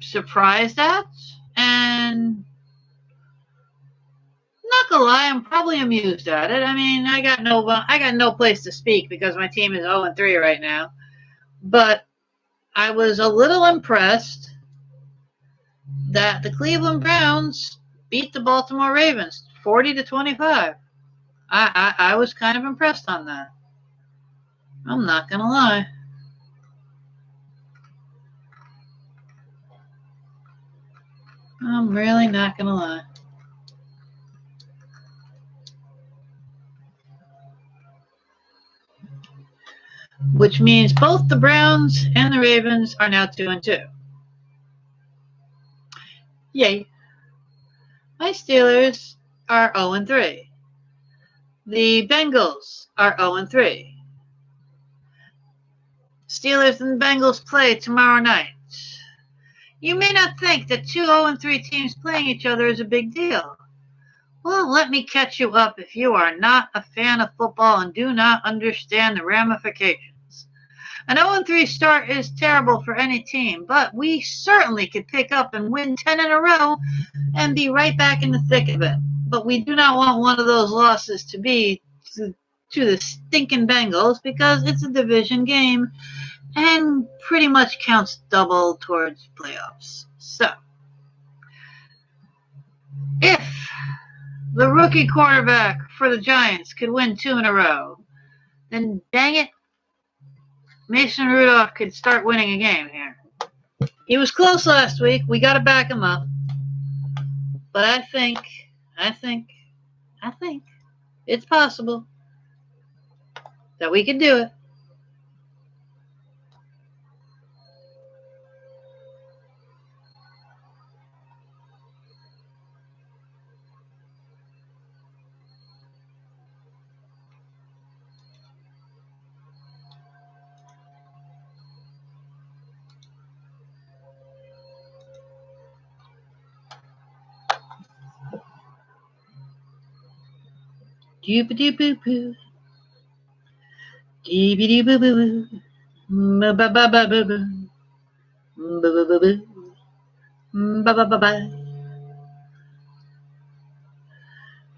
Speaker 4: surprised at, and not gonna lie, I'm probably amused at it. I mean, I got no place to speak because my team is 0-3 right now. But I was a little impressed that the Cleveland Browns beat the Baltimore Ravens 40-25. I was kind of impressed on that. I'm not going to lie. I'm really not going to lie. Which means both the Browns and the Ravens are now 2-2. Yay. My Steelers are 0-3. The Bengals are 0-3. Steelers and Bengals play tomorrow night. You may not think that two 0-3 teams playing each other is a big deal. Well, let me catch you up if you are not a fan of football and do not understand the ramifications. An 0-3 start is terrible for any team, but we certainly could pick up and win 10 in a row and be right back in the thick of it. But we do not want one of those losses to be to the stinking Bengals because it's a division game and pretty much counts double towards playoffs. So, if the rookie quarterback for the Giants could win 2 in a row, then dang it, Mason Rudolph could start winning a game here. He was close last week. We got to back him up. But I think it's possible that we could do it. Doop-a-doop-boo-boo. Dee-be-dee-boo-boo-boo. Ba-ba-ba-ba-boo. Ba-ba-ba-boo. Ba-ba-ba-ba.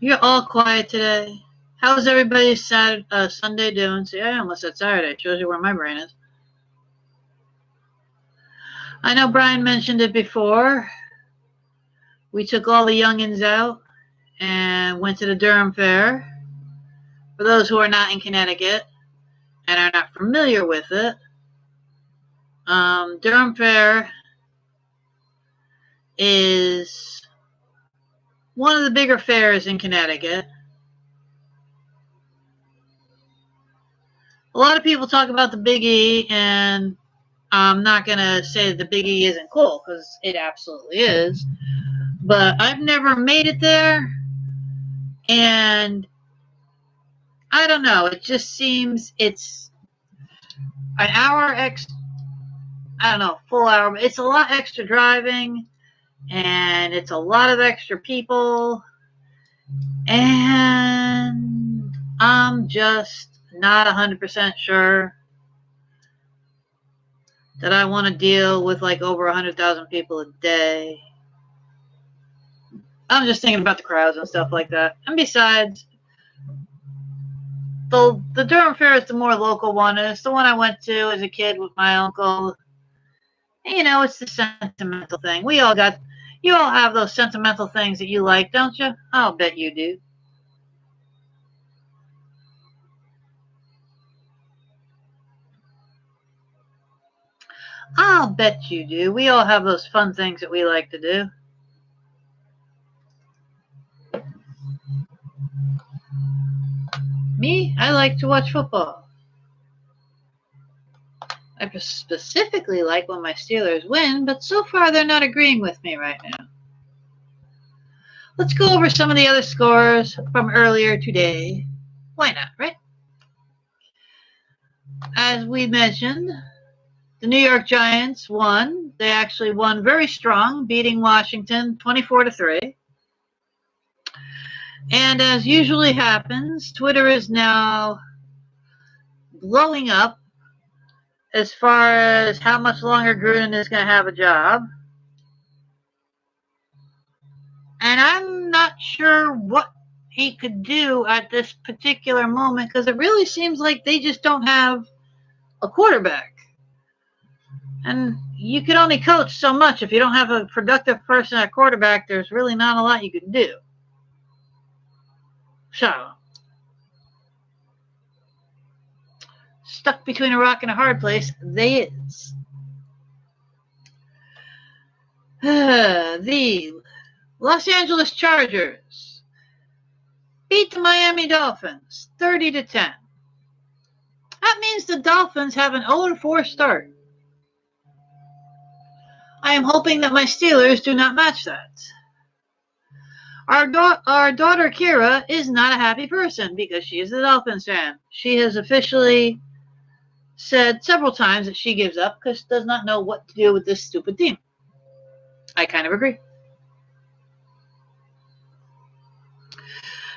Speaker 4: You're all quiet today. How's everybody's Sunday doing? See, I almost said Saturday. Shows you where my brain is. I know Brian mentioned it before. We took all the youngins out and went to the Durham Fair. For those who are not in Connecticut and are not familiar with it, Durham Fair is one of the bigger fairs in Connecticut. A lot of people talk about the Big E, and I'm not going to say that the Big E isn't cool, because it absolutely is. But I've never made it there, and I don't know. It just seems it's an hour full hour. It's a lot extra driving, and it's a lot of extra people, and I'm just not 100% sure that I want to deal with like over 100,000 people a day. I'm just thinking about the crowds and stuff like that. And besides, the Durham Fair is the more local one. It's the one I went to as a kid with my uncle. And, you know, it's the sentimental thing. You all have those sentimental things that you like, don't you? I'll bet you do. I'll bet you do. We all have those fun things that we like to do. Me, I like to watch football. I specifically like when my Steelers win, but so far they're not agreeing with me right now. Let's go over some of the other scores from earlier today. Why not, right? As we mentioned, the New York Giants won. They actually won very strong, beating Washington 24-3. And as usually happens, Twitter is now blowing up as far as how much longer Gruden is going to have a job. And I'm not sure what he could do at this particular moment because it really seems like they just don't have a quarterback. And you can only coach so much. If you don't have a productive person at quarterback, there's really not a lot you can do. So, stuck between a rock and a hard place, they is. The Los Angeles Chargers beat the Miami Dolphins 30-10. That means the Dolphins have an 0-4 start. I am hoping that my Steelers do not match that. Our daughter Kira is not a happy person because she is a Dolphins fan. She has officially said several times that she gives up because she does not know what to do with this stupid team. I kind of agree.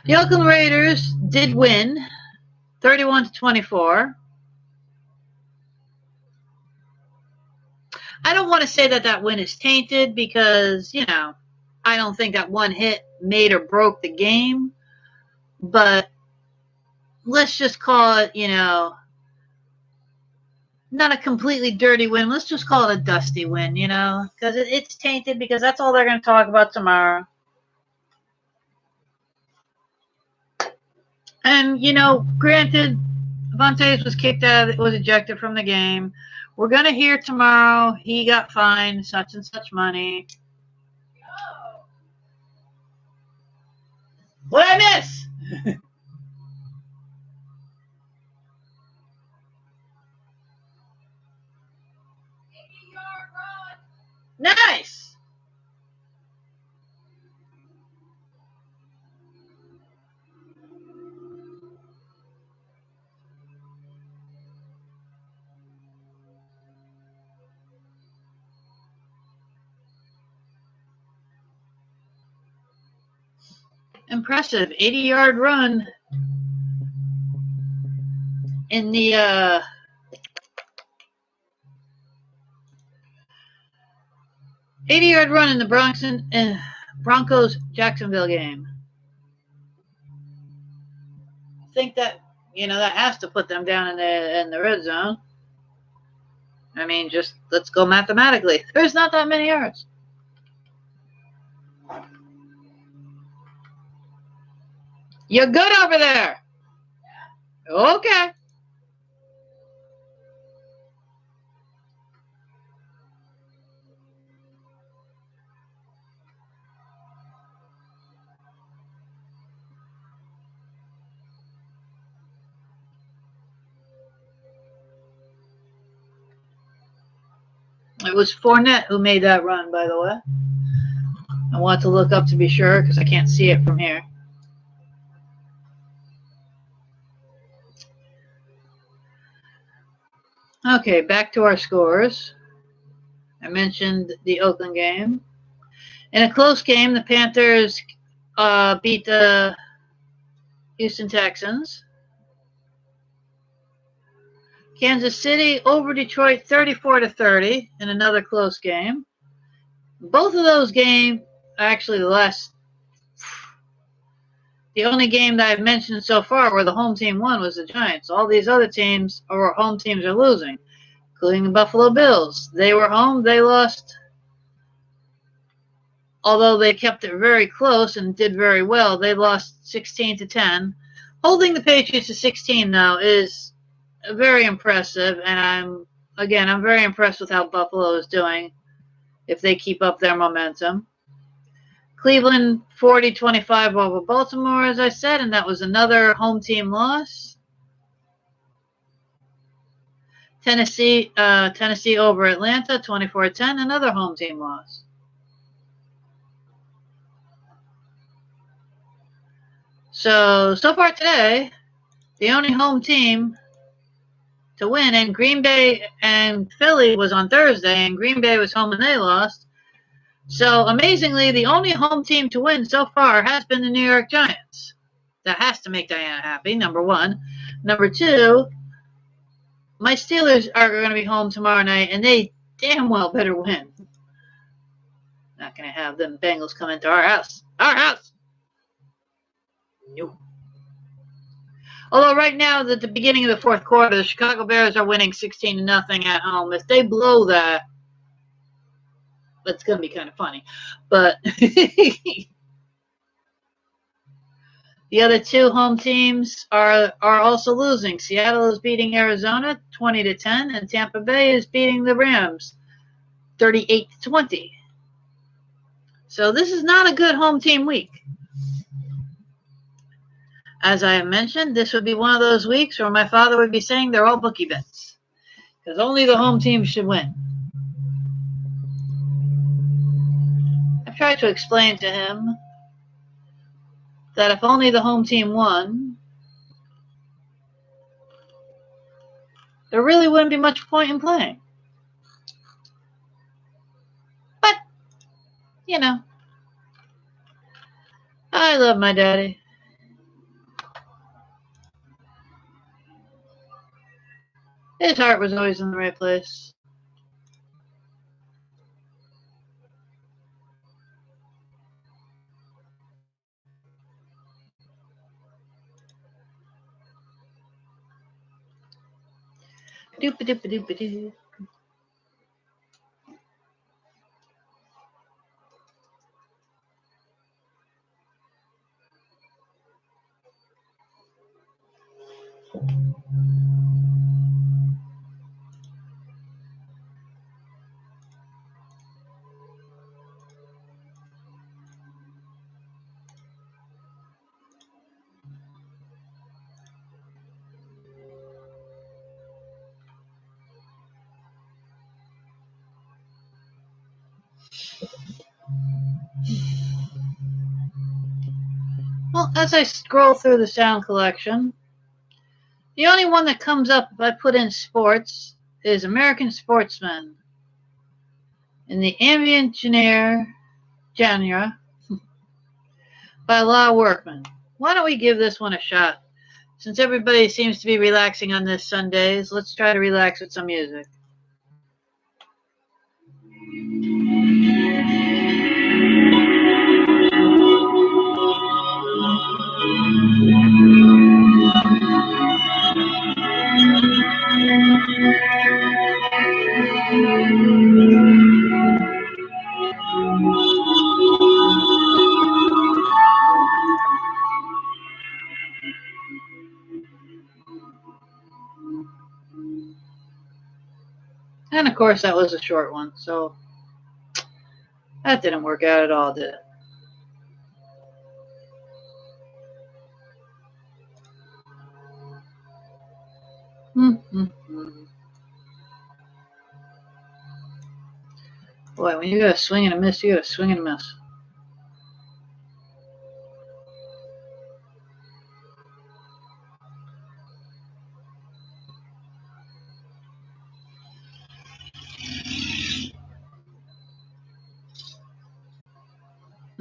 Speaker 4: The Oakland Raiders did win 31-24. I don't want to say that win is tainted because, I don't think that one hit made or broke the game. But let's just call it, not a completely dirty win. Let's just call it a dusty win, because it's tainted because that's all they're going to talk about tomorrow. And, granted, Vontaze was was ejected from the game. We're going to hear tomorrow he got fined such and such money. What'd I miss? Nice. Impressive 80-yard run in the 80-yard run in the Broncos Jacksonville game. I think that that has to put them down in the red zone. I mean, just let's go mathematically. There's not that many yards. You're good over there. Okay. It was Fournette who made that run, by the way. I want to look up to be sure because I can't see it from here. Okay, back to our scores. I mentioned the Oakland game. In a close game, the Panthers beat the Houston Texans. Kansas City over Detroit 34-30 in another close game. Both of those games, actually the only game that I've mentioned so far where the home team won was the Giants. All these other teams or home teams are losing, including the Buffalo Bills. They were home, they lost. Although they kept it very close and did very well, they lost 16-10. Holding the Patriots to 16 now is very impressive, and I'm very impressed with how Buffalo is doing if they keep up their momentum. Cleveland 40-25 over Baltimore, as I said, and that was another home team loss. Tennessee over Atlanta 24-10, another home team loss. So far today, the only home team to win, and Green Bay and Philly was on Thursday, and Green Bay was home and they lost. So amazingly, the only home team to win so far has been the New York Giants. That has to make Diana happy, number one. Number two, my Steelers are going to be home tomorrow night, and they damn well better win. Not going to have them Bengals come into our house. Our house! Nope. Although right now, at the beginning of the fourth quarter, the Chicago Bears are winning 16-0 at home. If they blow that, that's going to be kind of funny. But The other two home teams are also losing. Seattle is beating Arizona 20-10, and Tampa Bay is beating the Rams 38-20. So this is not a good home team week. As I have mentioned, this would be one of those weeks where my father would be saying they're all bookie bets, because only the home team should win. I've tried to explain to him that if only the home team won, there really wouldn't be much point in playing. But, you know, I love my daddy. His heart was always in the right place. Doop-a-doop-a-doop-a-doo. Well, as I scroll through the sound collection, the only one that comes up if I put in sports is American Sportsman in the ambient genre by Law Workman. Why don't we give this one a shot? Since everybody seems to be relaxing on this SunDaze, let's try to relax with some music. And of course, that was a short one, so that didn't work out at all, did it? Boy, when you got a swing and a miss, you got a swing and a miss.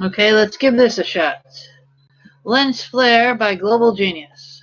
Speaker 4: Okay, let's give this a shot. Lens Flare by Global Genius.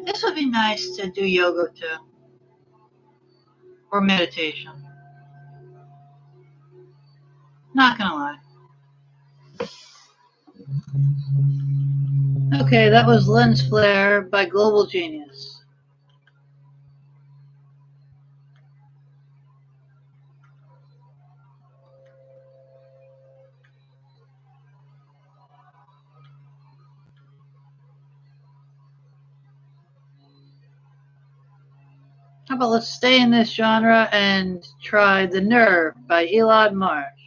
Speaker 4: This would be nice to do yoga to, or meditation. Not gonna lie. Okay, that was Lens Flare by Global Genius. How about let's stay in this genre and try The Nerve by Elon Marsh.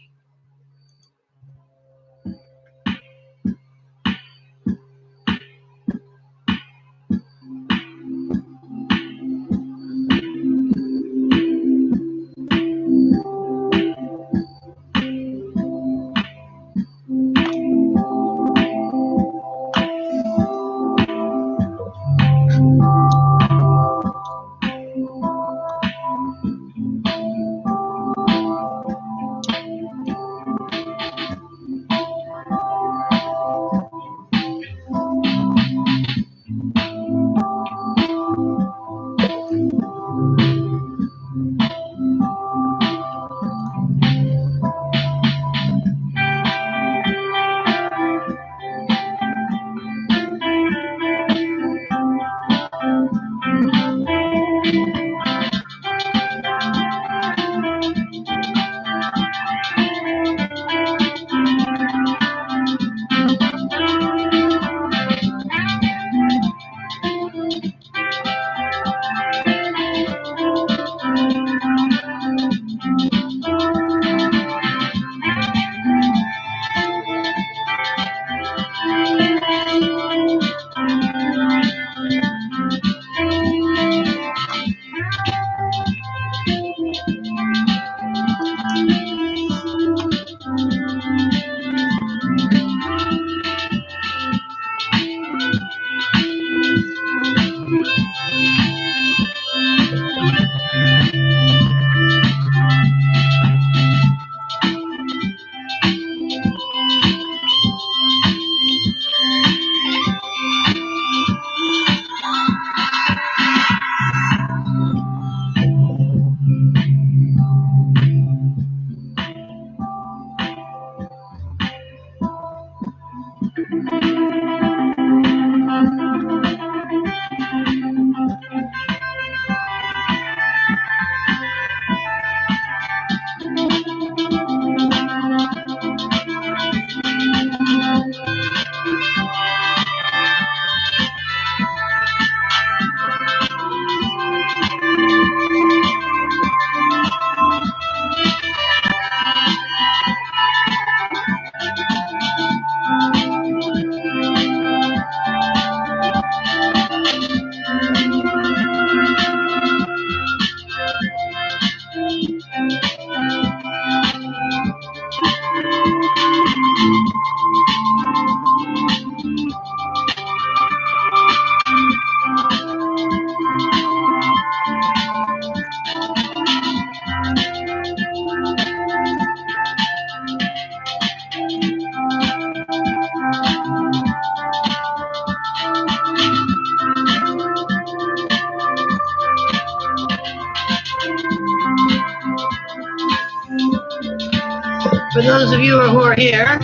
Speaker 4: For those of you who are here,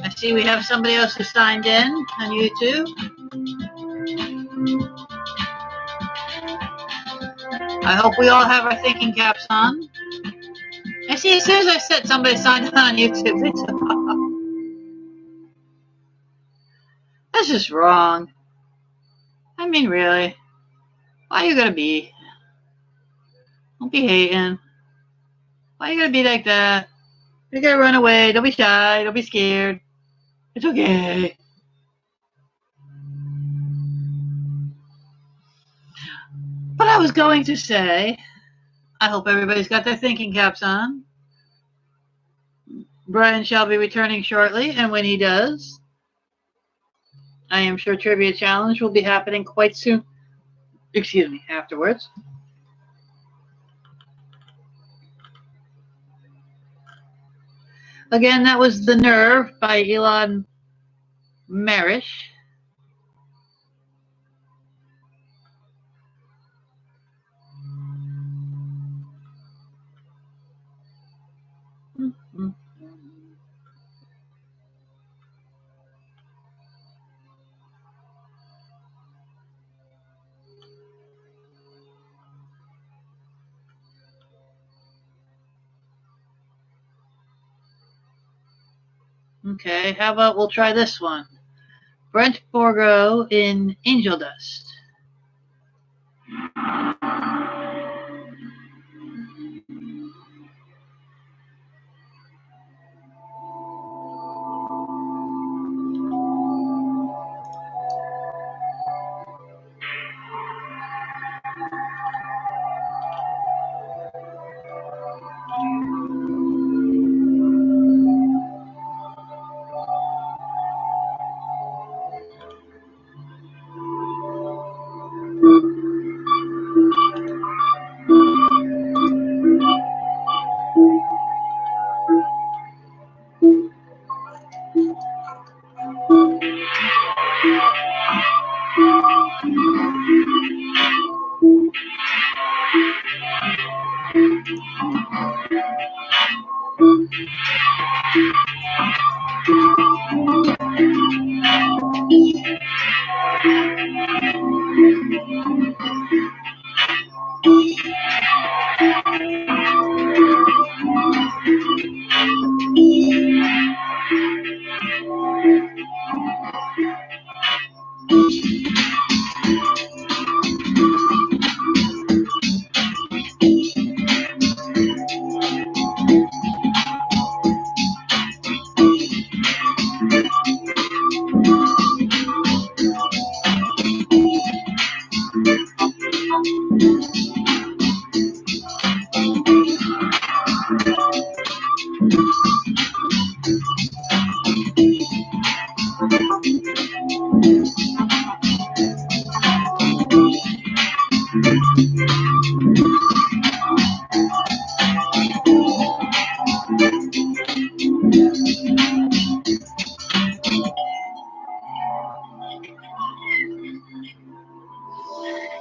Speaker 4: I see we have somebody else who signed in on YouTube. I hope we all have our thinking caps on. I see as soon as I said somebody signed in on YouTube, that's just wrong. I mean, really. Why you gotta be? Don't be hating. Why you gotta be like that? You gotta run away. Don't be shy. Don't be scared. It's okay. But I was going to say, I hope everybody's got their thinking caps on. Brian shall be returning shortly, and when he does, I am sure Trivia Challenge will be happening quite soon. Excuse me, afterwards. Again, that was The Nerve by Elon Marish. Okay, how about we'll try this one? Brent Borgo in Angel Dust.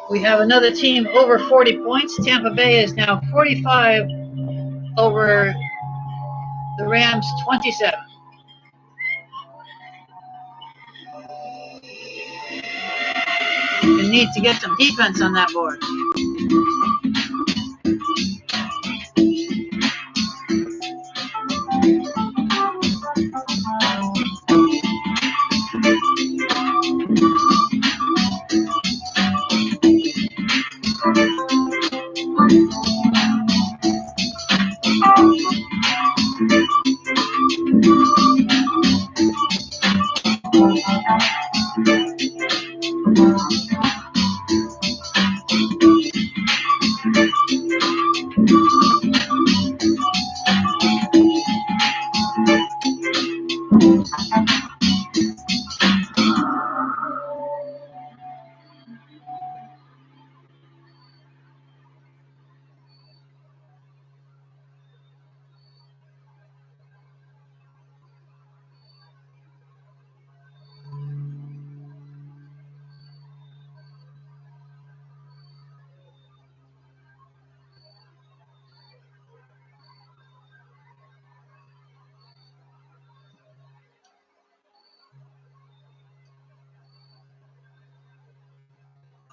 Speaker 4: We have another team over 40 points. Tampa Bay is now 45 over the Rams 27. You need to get some defense on that board.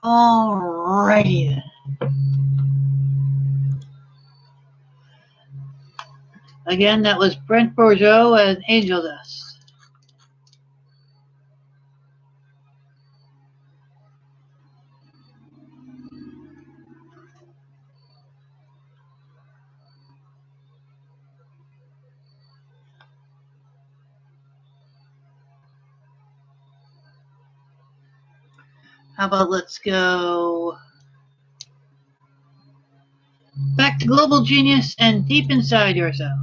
Speaker 4: Alrighty then. Again, that was Brent Bourgeot and Angel Dust. How about let's go back to Global Genius and Deep Inside Yourself.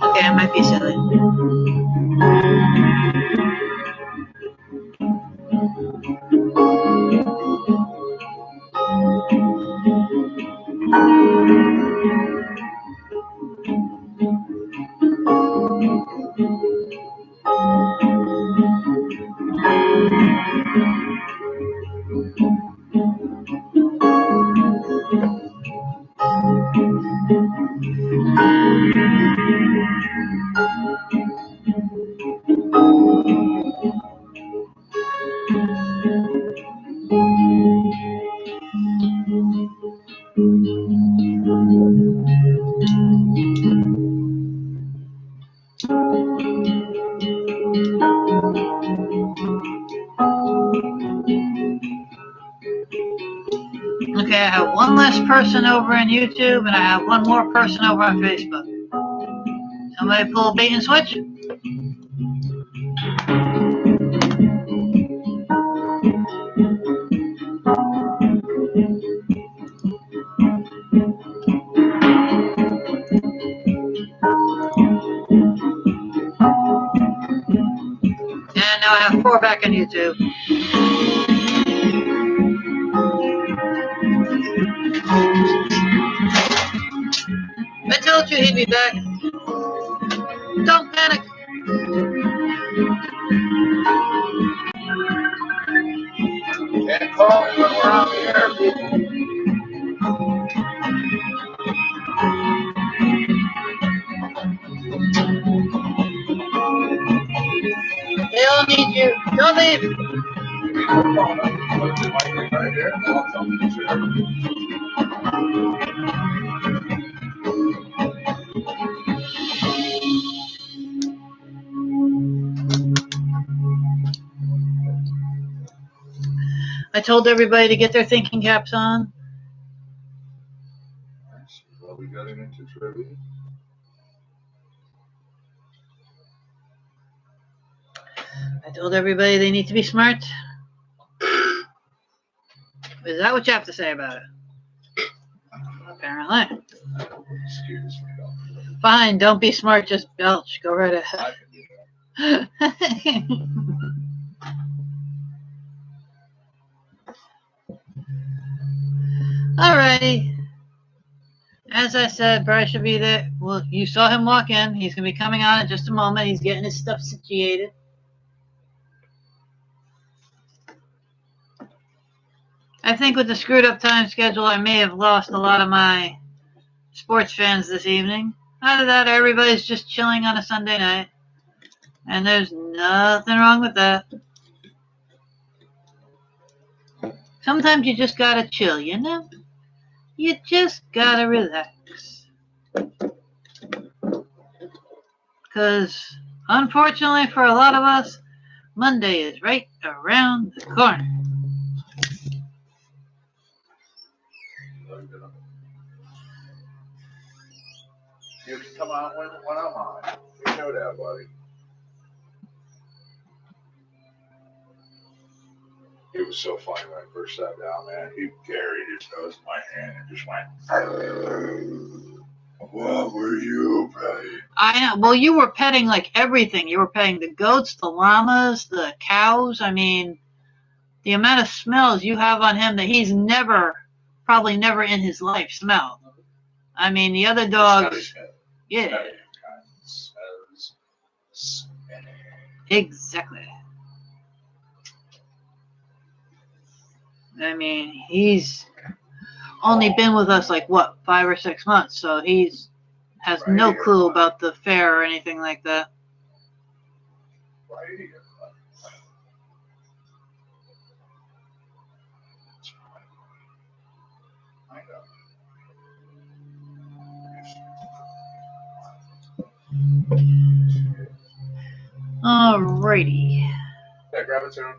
Speaker 4: Okay, I might be silly. Okay, I have one less person over on YouTube, and I have one more person over on Facebook. Somebody pull a bait and switch? And now I have 4 back on YouTube. I told you he'd be back. Don't panic.
Speaker 1: Can't call me when we're on the air.
Speaker 4: They all need you. Don't leave.
Speaker 1: Right there.
Speaker 4: I told everybody to get their thinking caps on.
Speaker 1: Well, we got into trivia.
Speaker 4: I told everybody they need to be smart. Is that what you have to say about it? Apparently.
Speaker 1: Excuse me.
Speaker 4: Fine, don't be smart, just belch. Go right ahead. Alrighty. As I said, Bryce should be there. Well, you saw him walk in. He's going to be coming on in just a moment. He's getting his stuff situated. I think with the screwed up time schedule, I may have lost a lot of my sports fans this evening. Either that or everybody's just chilling on a Sunday night. And there's nothing wrong with that. Sometimes you just gotta chill, you know? You just gotta relax. Because, unfortunately for a lot of us, Monday is right around the corner.
Speaker 1: You can come on when I'm on. You know that, buddy. You was so funny when I first sat down, man. He carried his nose in my hand and just went, what were you, buddy?
Speaker 4: I know. Well, you were petting like everything. You were petting the goats, the llamas, the cows. I mean, the amount of smells you have on him that he's probably never in his life smelled. I mean, the other dogs, yeah, exactly. I mean, he's only been with us like what, 5 or 6 months, so he's has no clue about the fair or anything like that. Alrighty.
Speaker 1: Yeah, grab a tune.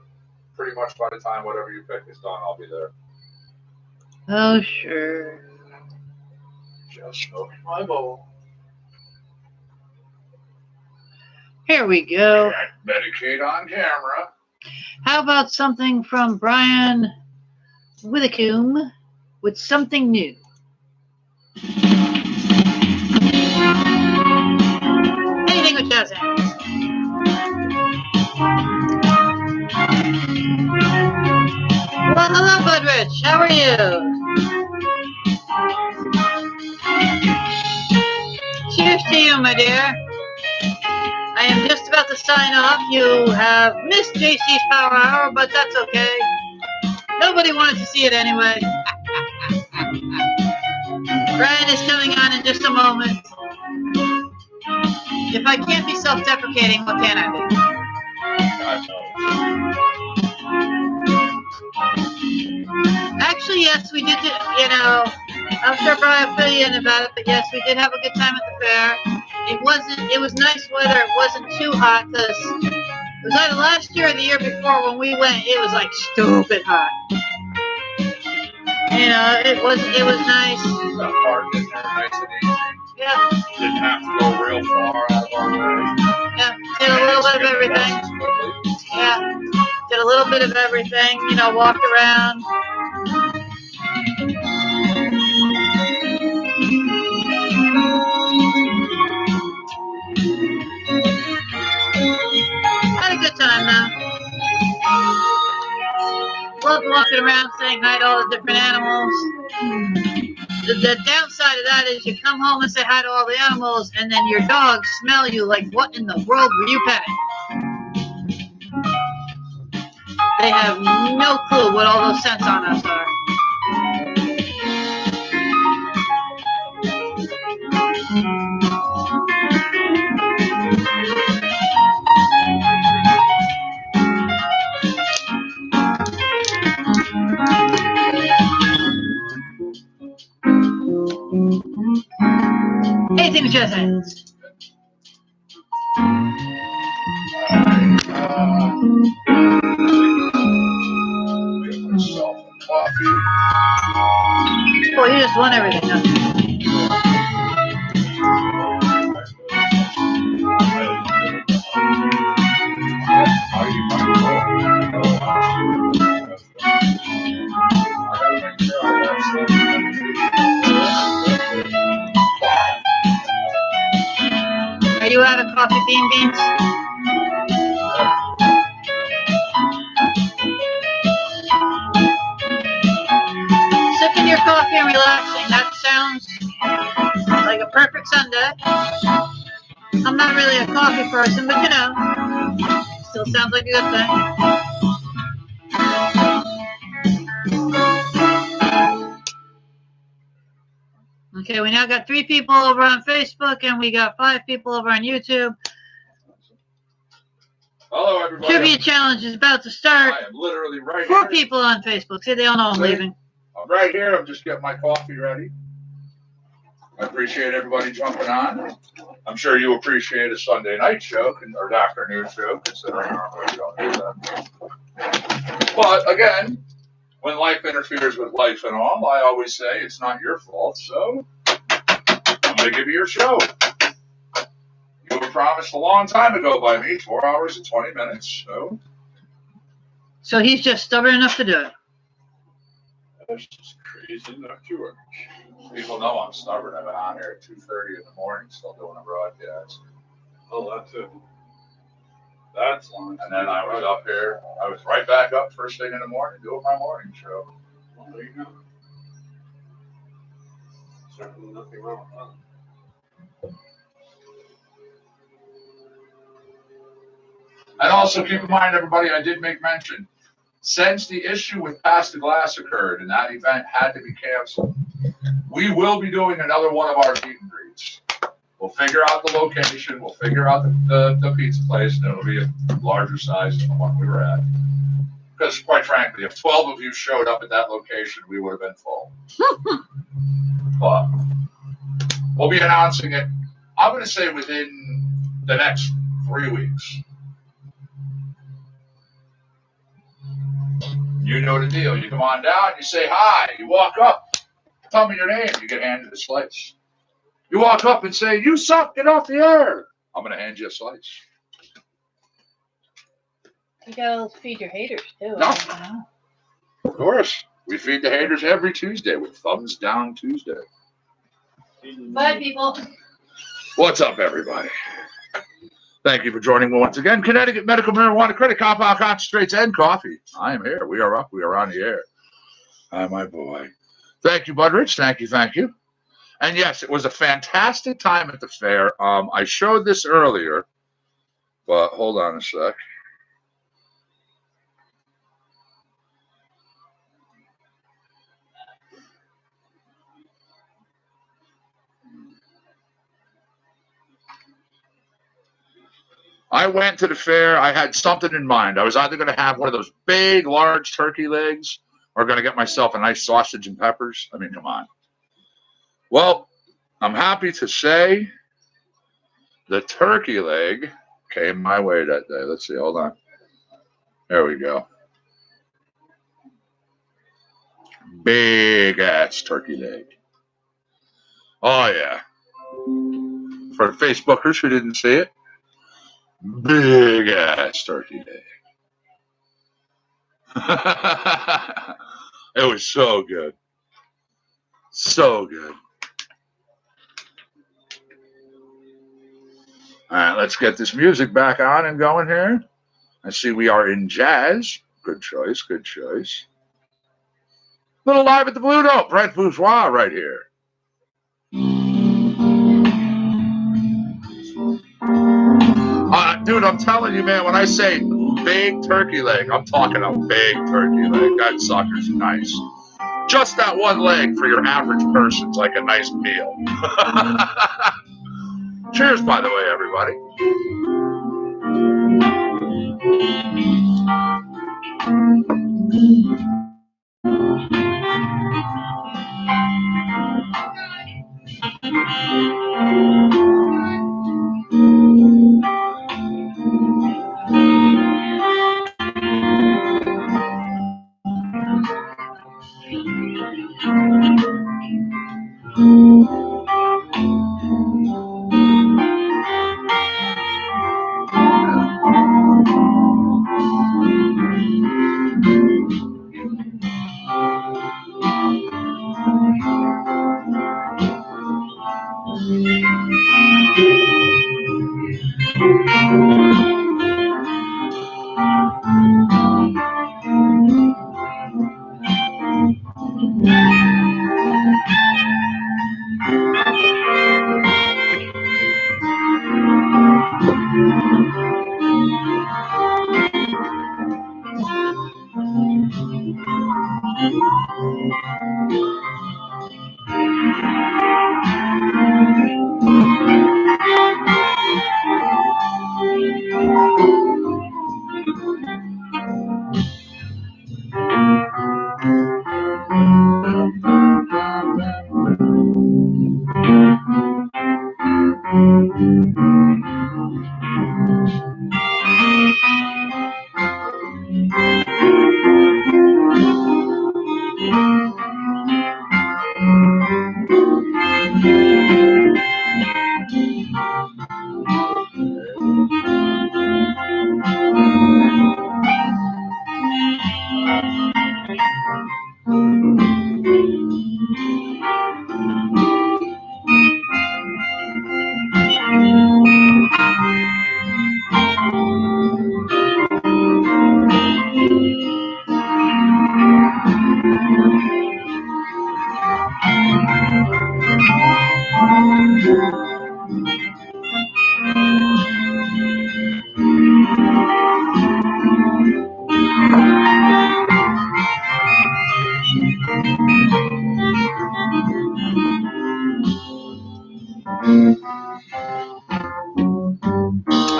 Speaker 1: Pretty much by the time whatever you pick is done, I'll be there.
Speaker 4: Oh, sure.
Speaker 1: Just smoking my bowl.
Speaker 4: Here we go.
Speaker 1: Medicaid on camera.
Speaker 4: How about something from Brian Withicombe with Something New? Anything with jazz hands. Well, hello, Budrich. How are you? Cheers to you, my dear. I am just about to sign off. You have missed JC's Power Hour, but that's okay. Nobody wanted to see it anyway. Brian is coming on in just a moment. If I can't be self-deprecating, what can I do? Actually, yes, we did. I'm sure Brian will fill you in about it, but yes, we did have a good time at the fair. It was nice weather. It wasn't too hot because it was either last year or the year before when we went. It was like stupid hot. It was nice.
Speaker 1: Got parked in there nice and easy.
Speaker 4: Yeah.
Speaker 1: Didn't have to go real far out of our way.
Speaker 4: Yeah. Did a little bit of everything. Yeah. Did a little bit of everything. Walked around. Had a good time now. Loved walking around saying hi to all the different animals. The downside of that is you come home and say hi to all the animals, and then your dogs smell you like, what in the world were you petting? They have no clue what all those scents on us are. Anything with jazz hands.
Speaker 1: Coffee.
Speaker 4: Boy, you just won everything, huh? Are you out of coffee beans? Sipping your coffee and relaxing. That sounds like a perfect Sunday. I'm not really a coffee person, but still sounds like a good thing. Okay, we now got 3 people over on Facebook, and we got 5 people over on YouTube.
Speaker 1: Hello, everybody.
Speaker 4: Trivia challenge is about to start.
Speaker 1: I am literally right
Speaker 4: 4
Speaker 1: here.
Speaker 4: people on Facebook. See, they all know I'm leaving.
Speaker 1: I'm right here. I'm just getting my coffee ready. I appreciate everybody jumping on. I'm sure you appreciate a Sunday night show or an afternoon show, considering normally we don't do that. But again, when life interferes with life and all, I always say it's not your fault. So I'm going to give you your show. You were promised a long time ago by me, 4 hours and 20 minutes. So
Speaker 4: So he's just stubborn enough to do it.
Speaker 3: That's just crazy enough to work.
Speaker 1: People know I'm stubborn. I've been on here at 2:30 in the morning still doing a broadcast.
Speaker 3: Oh, that's it. That's long.
Speaker 1: And then I was up here. I was right back up first thing in the morning doing my morning show.
Speaker 3: Well, there you go. Certainly nothing wrong with that.
Speaker 1: And also keep in mind, everybody, I did make mention, since the issue with Pass the Glass occurred and that event had to be canceled, we will be doing another one of our meet and greets. We'll figure out the location, we'll figure out the pizza place, and it'll be a larger size than the one we were at. Because quite frankly, if 12 of you showed up at that location, we would have been full. But we'll be announcing it, I'm going to say within the next 3 weeks. You know the deal. You come on down, you say hi, you walk up, tell me your name, you get handed a slice. You walk up and say, "You suck, get off the air." I'm going to hand you a slice.
Speaker 4: You gotta feed your haters too.
Speaker 1: No. Of course. We feed the haters every Tuesday with Thumbs Down Tuesday.
Speaker 4: Bye, people.
Speaker 1: What's up, everybody? Thank you for joining me once again. Connecticut Medical Marijuana Credit, Compound Concentrates, and Coffee. I am here. We are up. We are on the air. Hi, my boy. Thank you, Budrich. Thank you. Thank you. And yes, it was a fantastic time at the fair. I showed this earlier, but hold on a sec. I went to the fair. I had something in mind. I was either going to have one of those big, large turkey legs or going to get myself a nice sausage and peppers. I mean, come on. Well, I'm happy to say the turkey leg came my way that day. Let's see. Hold on. There we go. Big ass turkey leg. Oh, yeah. For Facebookers who didn't see it, big ass turkey leg. It was so good. So good. All right, let's get this music back on and going here. I see we are in jazz. Good choice, good choice. Little live at the Blue Note, Brent Bourgeois right here. Dude, I'm telling you, man, when I say big turkey leg, I'm talking a big turkey leg. That sucker's nice. Just that one leg for your average person's like a nice meal. Cheers, by the way, everybody.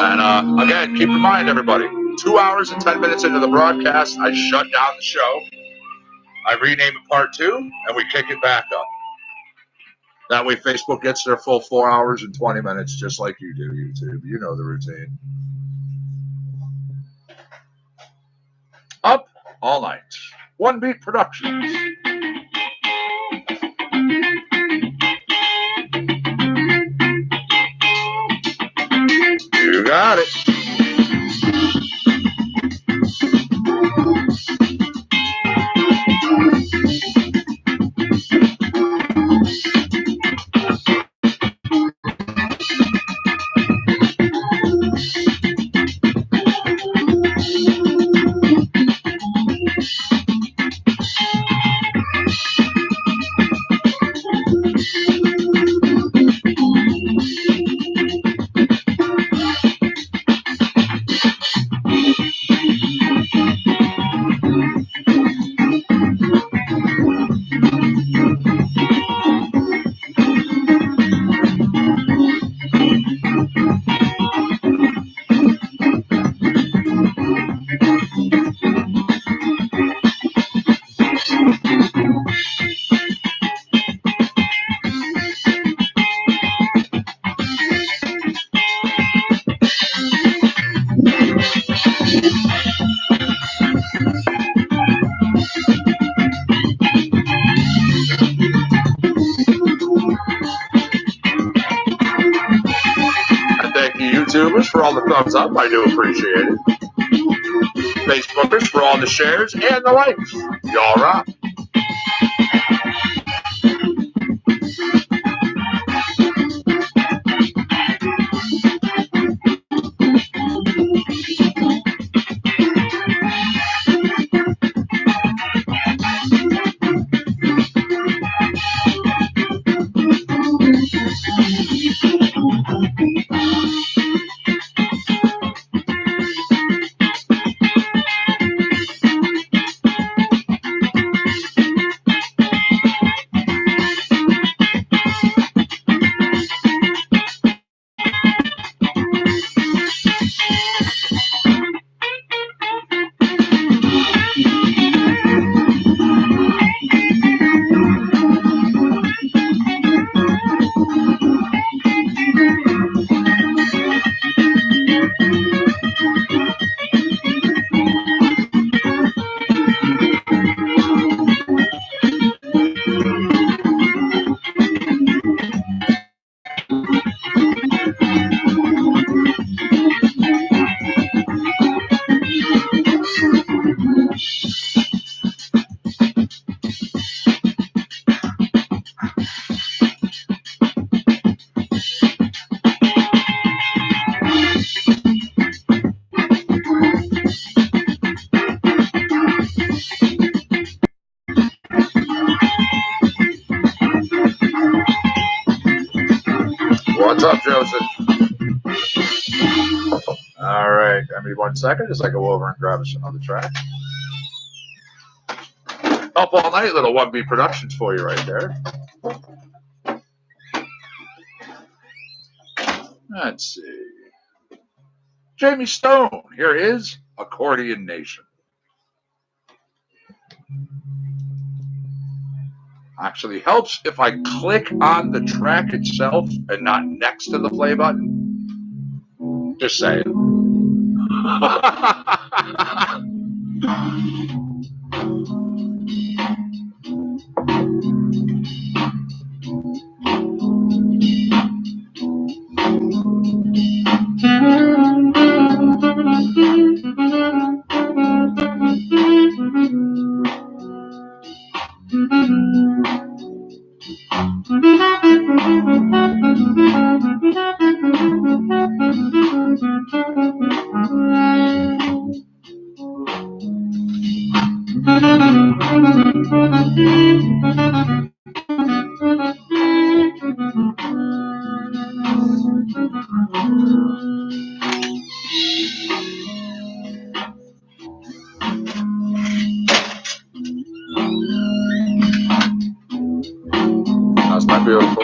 Speaker 1: And again, keep in mind, everybody, 2 hours and 10 minutes into the broadcast, I shut down the show. I rename it part 2, and we kick it back up. That way Facebook gets their full 4 hours and 20 minutes, just like you do, YouTube. You know the routine. Up all night. One Beat Productions. You got it. YouTubers for all the thumbs up. I do appreciate it. Facebookers for all the shares and the likes. Y'all rock. What's up, Joseph? All right, give me 1 second as I go over and grab us another track. Up all night, little 1B Productions for you right there. Let's see. Jamie Stone, here is Accordion Nation. Actually helps if I click on the track itself and not next to the play button. Just saying. That's my beautiful.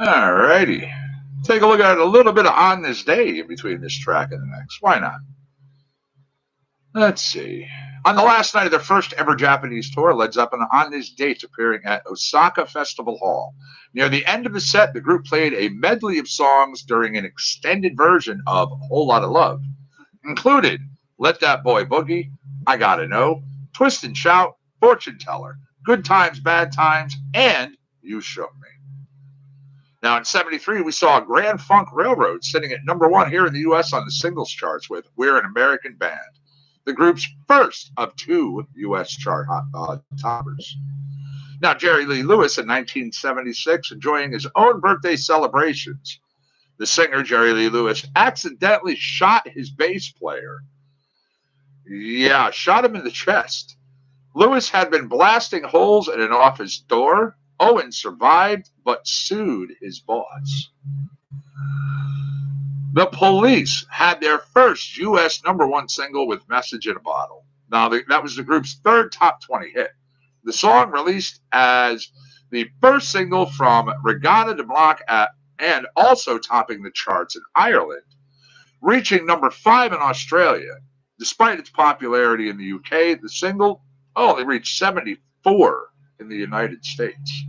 Speaker 1: All righty. Take a look at a little bit of On This Day in between this track and the next. Why not? Let's see. On the last night of their first ever Japanese tour, Led Zeppelin on this date appearing at Osaka Festival Hall. Near the end of the set, the group played a medley of songs during an extended version of A Whole Lot of Love. Included Let That Boy Boogie, I Gotta Know, Twist and Shout, Fortune Teller, Good Times, Bad Times, and You Shook Me. Now, in 73, we saw Grand Funk Railroad sitting at number one here in the U.S. on the singles charts with We're an American Band, the group's first of two U.S. chart toppers. Now, Jerry Lee Lewis in 1976, enjoying his own birthday celebrations. The singer, Jerry Lee Lewis, accidentally shot his bass player. Yeah, shot him in the chest. Lewis had been blasting holes in an office door. Owen survived, but sued his boss. The Police had their first U.S. number one single with Message in a Bottle. Now, that was the group's third top 20 hit. The song released as the first single from Regina de Blanc and also topping the charts in Ireland, reaching number 5 in Australia. Despite its popularity in the UK, the single only reached 74 in the United States.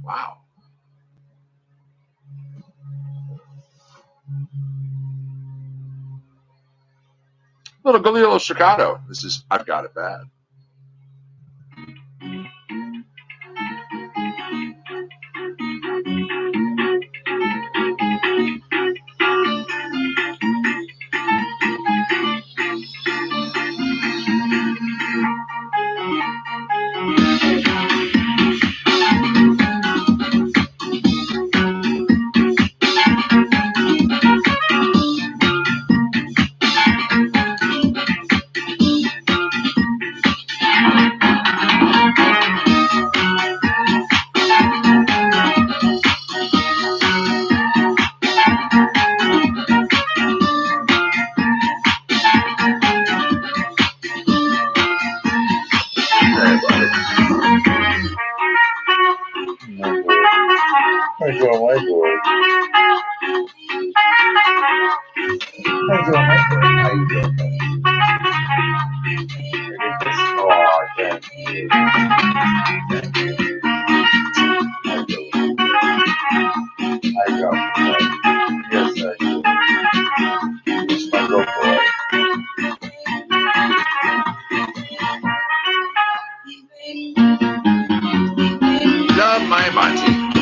Speaker 1: Wow. Little Galileo Staccato. This is I've Got It Bad.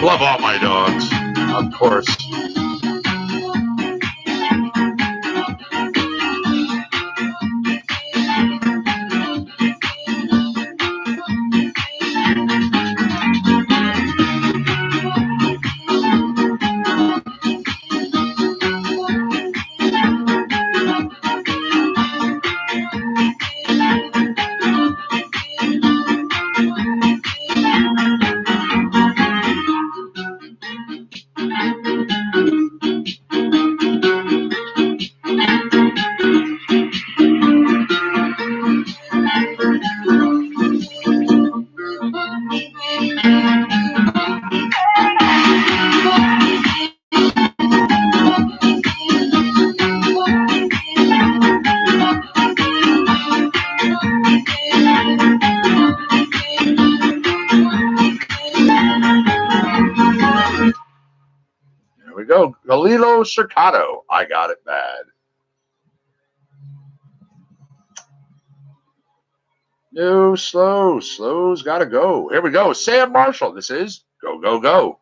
Speaker 1: love all my dogs, of course. There we go. Galilo Cercato. I got it bad. No, slow. Slow's got to go. Here we go. Sam Marshall. This is Go, Go, Go.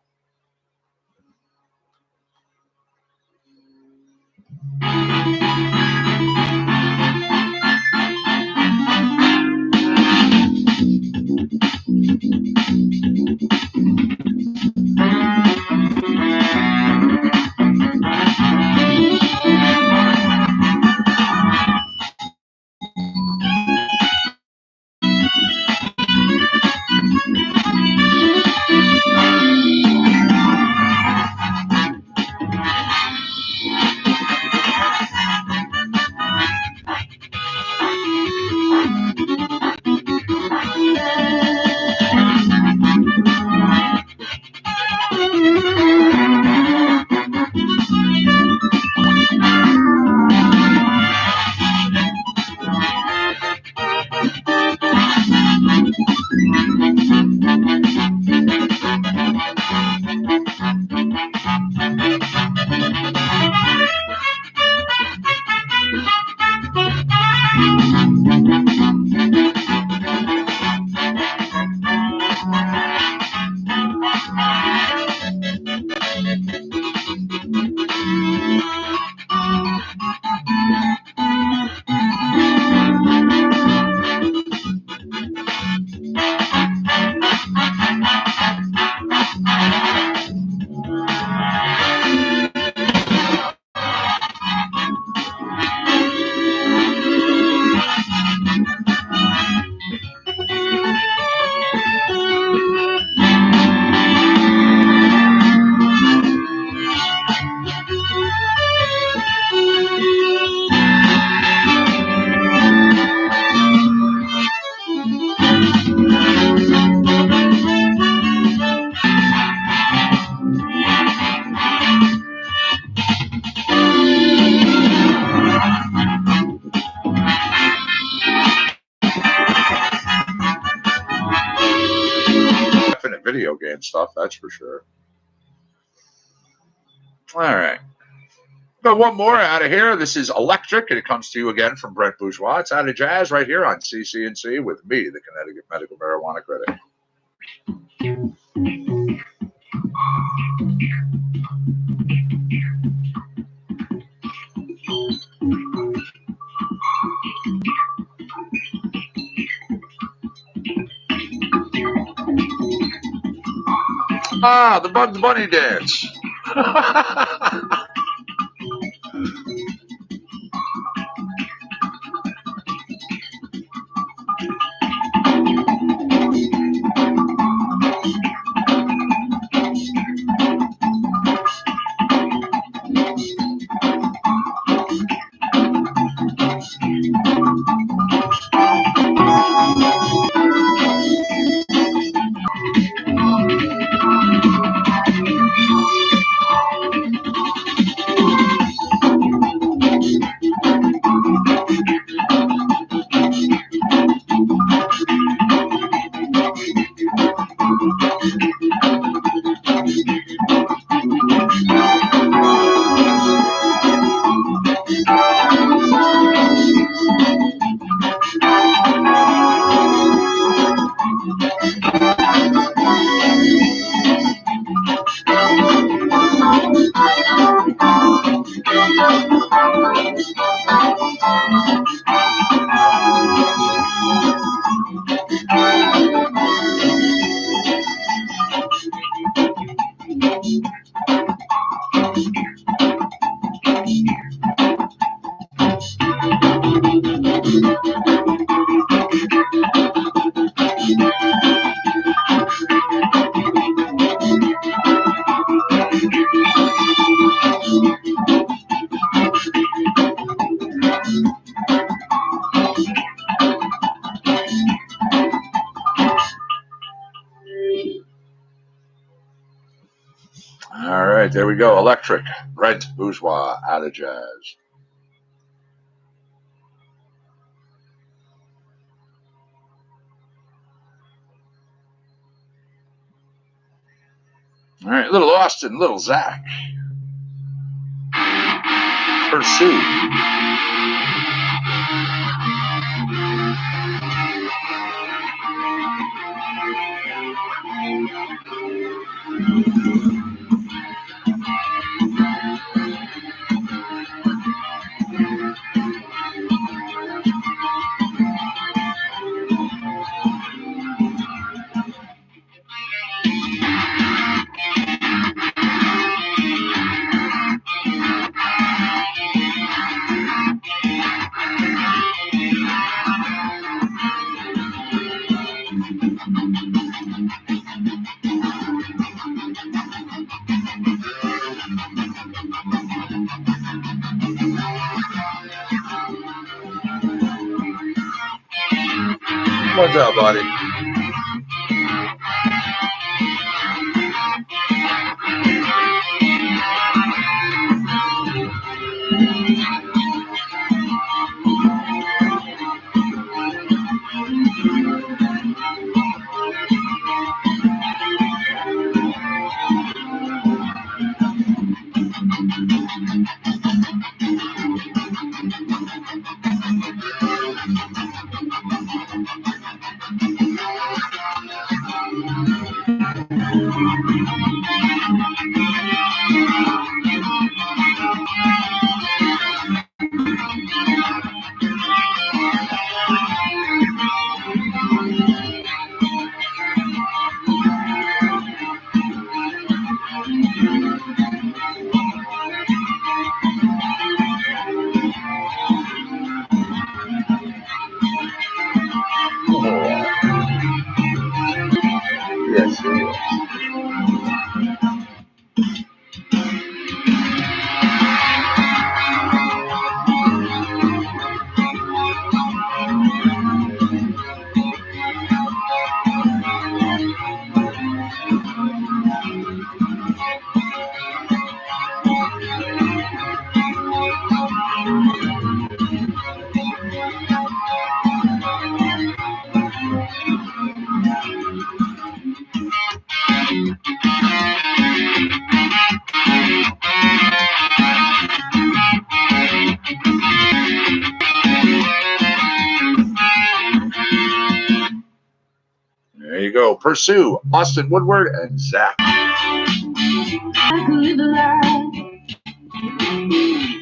Speaker 1: Definite video game stuff, that's for sure. All right. Got one more out of here. This is Electric, and it comes to you again from Brent Bourgeois. It's out of jazz right here on CCNC with me, the Connecticut Medical Marijuana Critic. Ah, the Bugs Bunny dance. right, there we go. Electric, Brent Bourgeois, out of jazz. All right, little Austin, little Zach. Pursue. What's up, buddy? Yes, yes. There you go. Pursue, Austin Woodward, and Zach.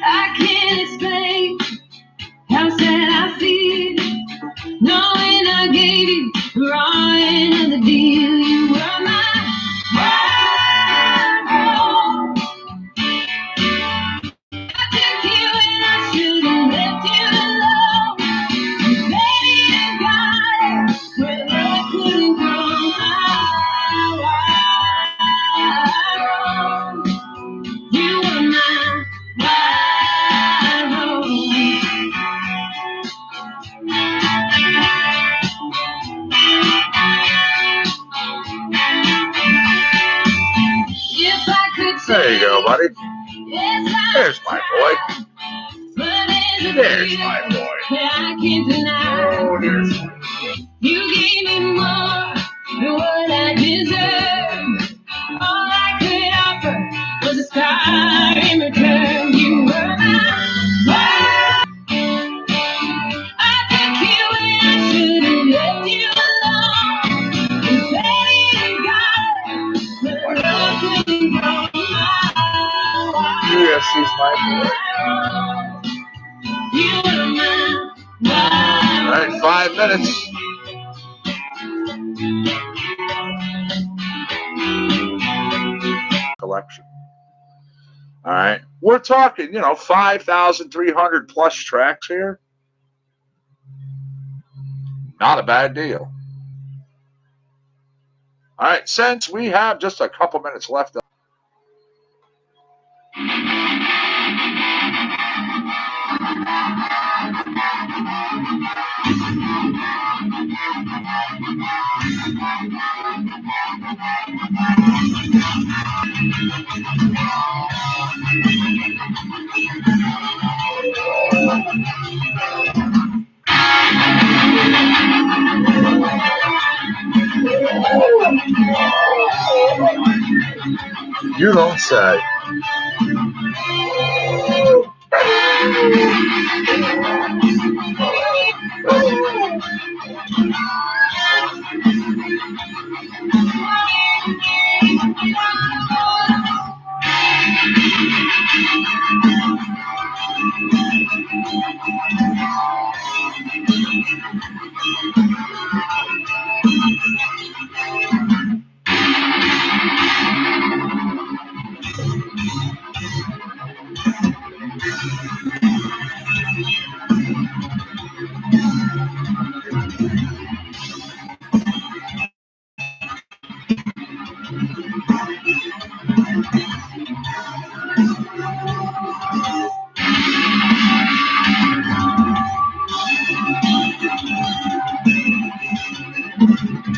Speaker 2: I can't explain how sad I feel, knowing I gave you the wrong end of the deal. You were my world. I took you and I should have left you alone. Baby, you got it where I couldn't go. You were my world. If I could
Speaker 1: There you go, buddy.
Speaker 2: yes,
Speaker 1: There's my boy.
Speaker 2: but
Speaker 1: There's my boy.
Speaker 2: I can't deny.
Speaker 1: Oh, there's
Speaker 2: You gave me more than what I deserved. All I could offer was a star in return. You were my world. I took you and I should have left you alone. You baby, you got it, but love couldn't go
Speaker 1: Yes, he's my boy.
Speaker 2: You were my
Speaker 1: All right, 5 minutes. Collection. All right. We're talking, 5,300 plus tracks here. Not a bad deal. All right. Since we have just a couple minutes left. You don't say.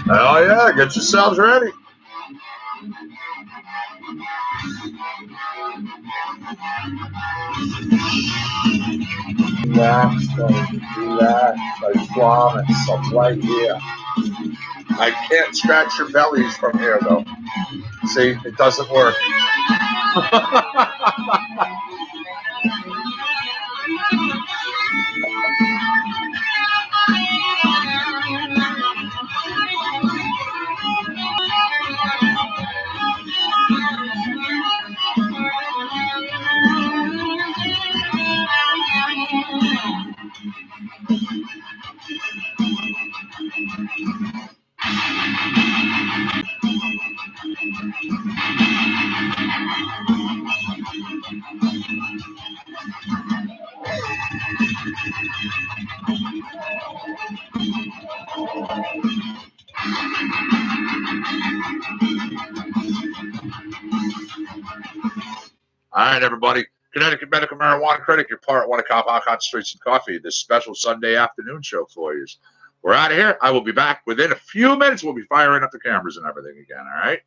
Speaker 1: Oh yeah, get yourselves ready. Relax, buddy. Relax. I promise. I'm right here. I can't scratch your bellies from here, though. See, it doesn't work. All right, everybody. Connecticut Medical Marijuana Clinic, your part one of compound concentration coffee, this special Sunday afternoon show for you. We're out of here. I will be back within a few minutes. We'll be firing up the cameras and everything again, all right?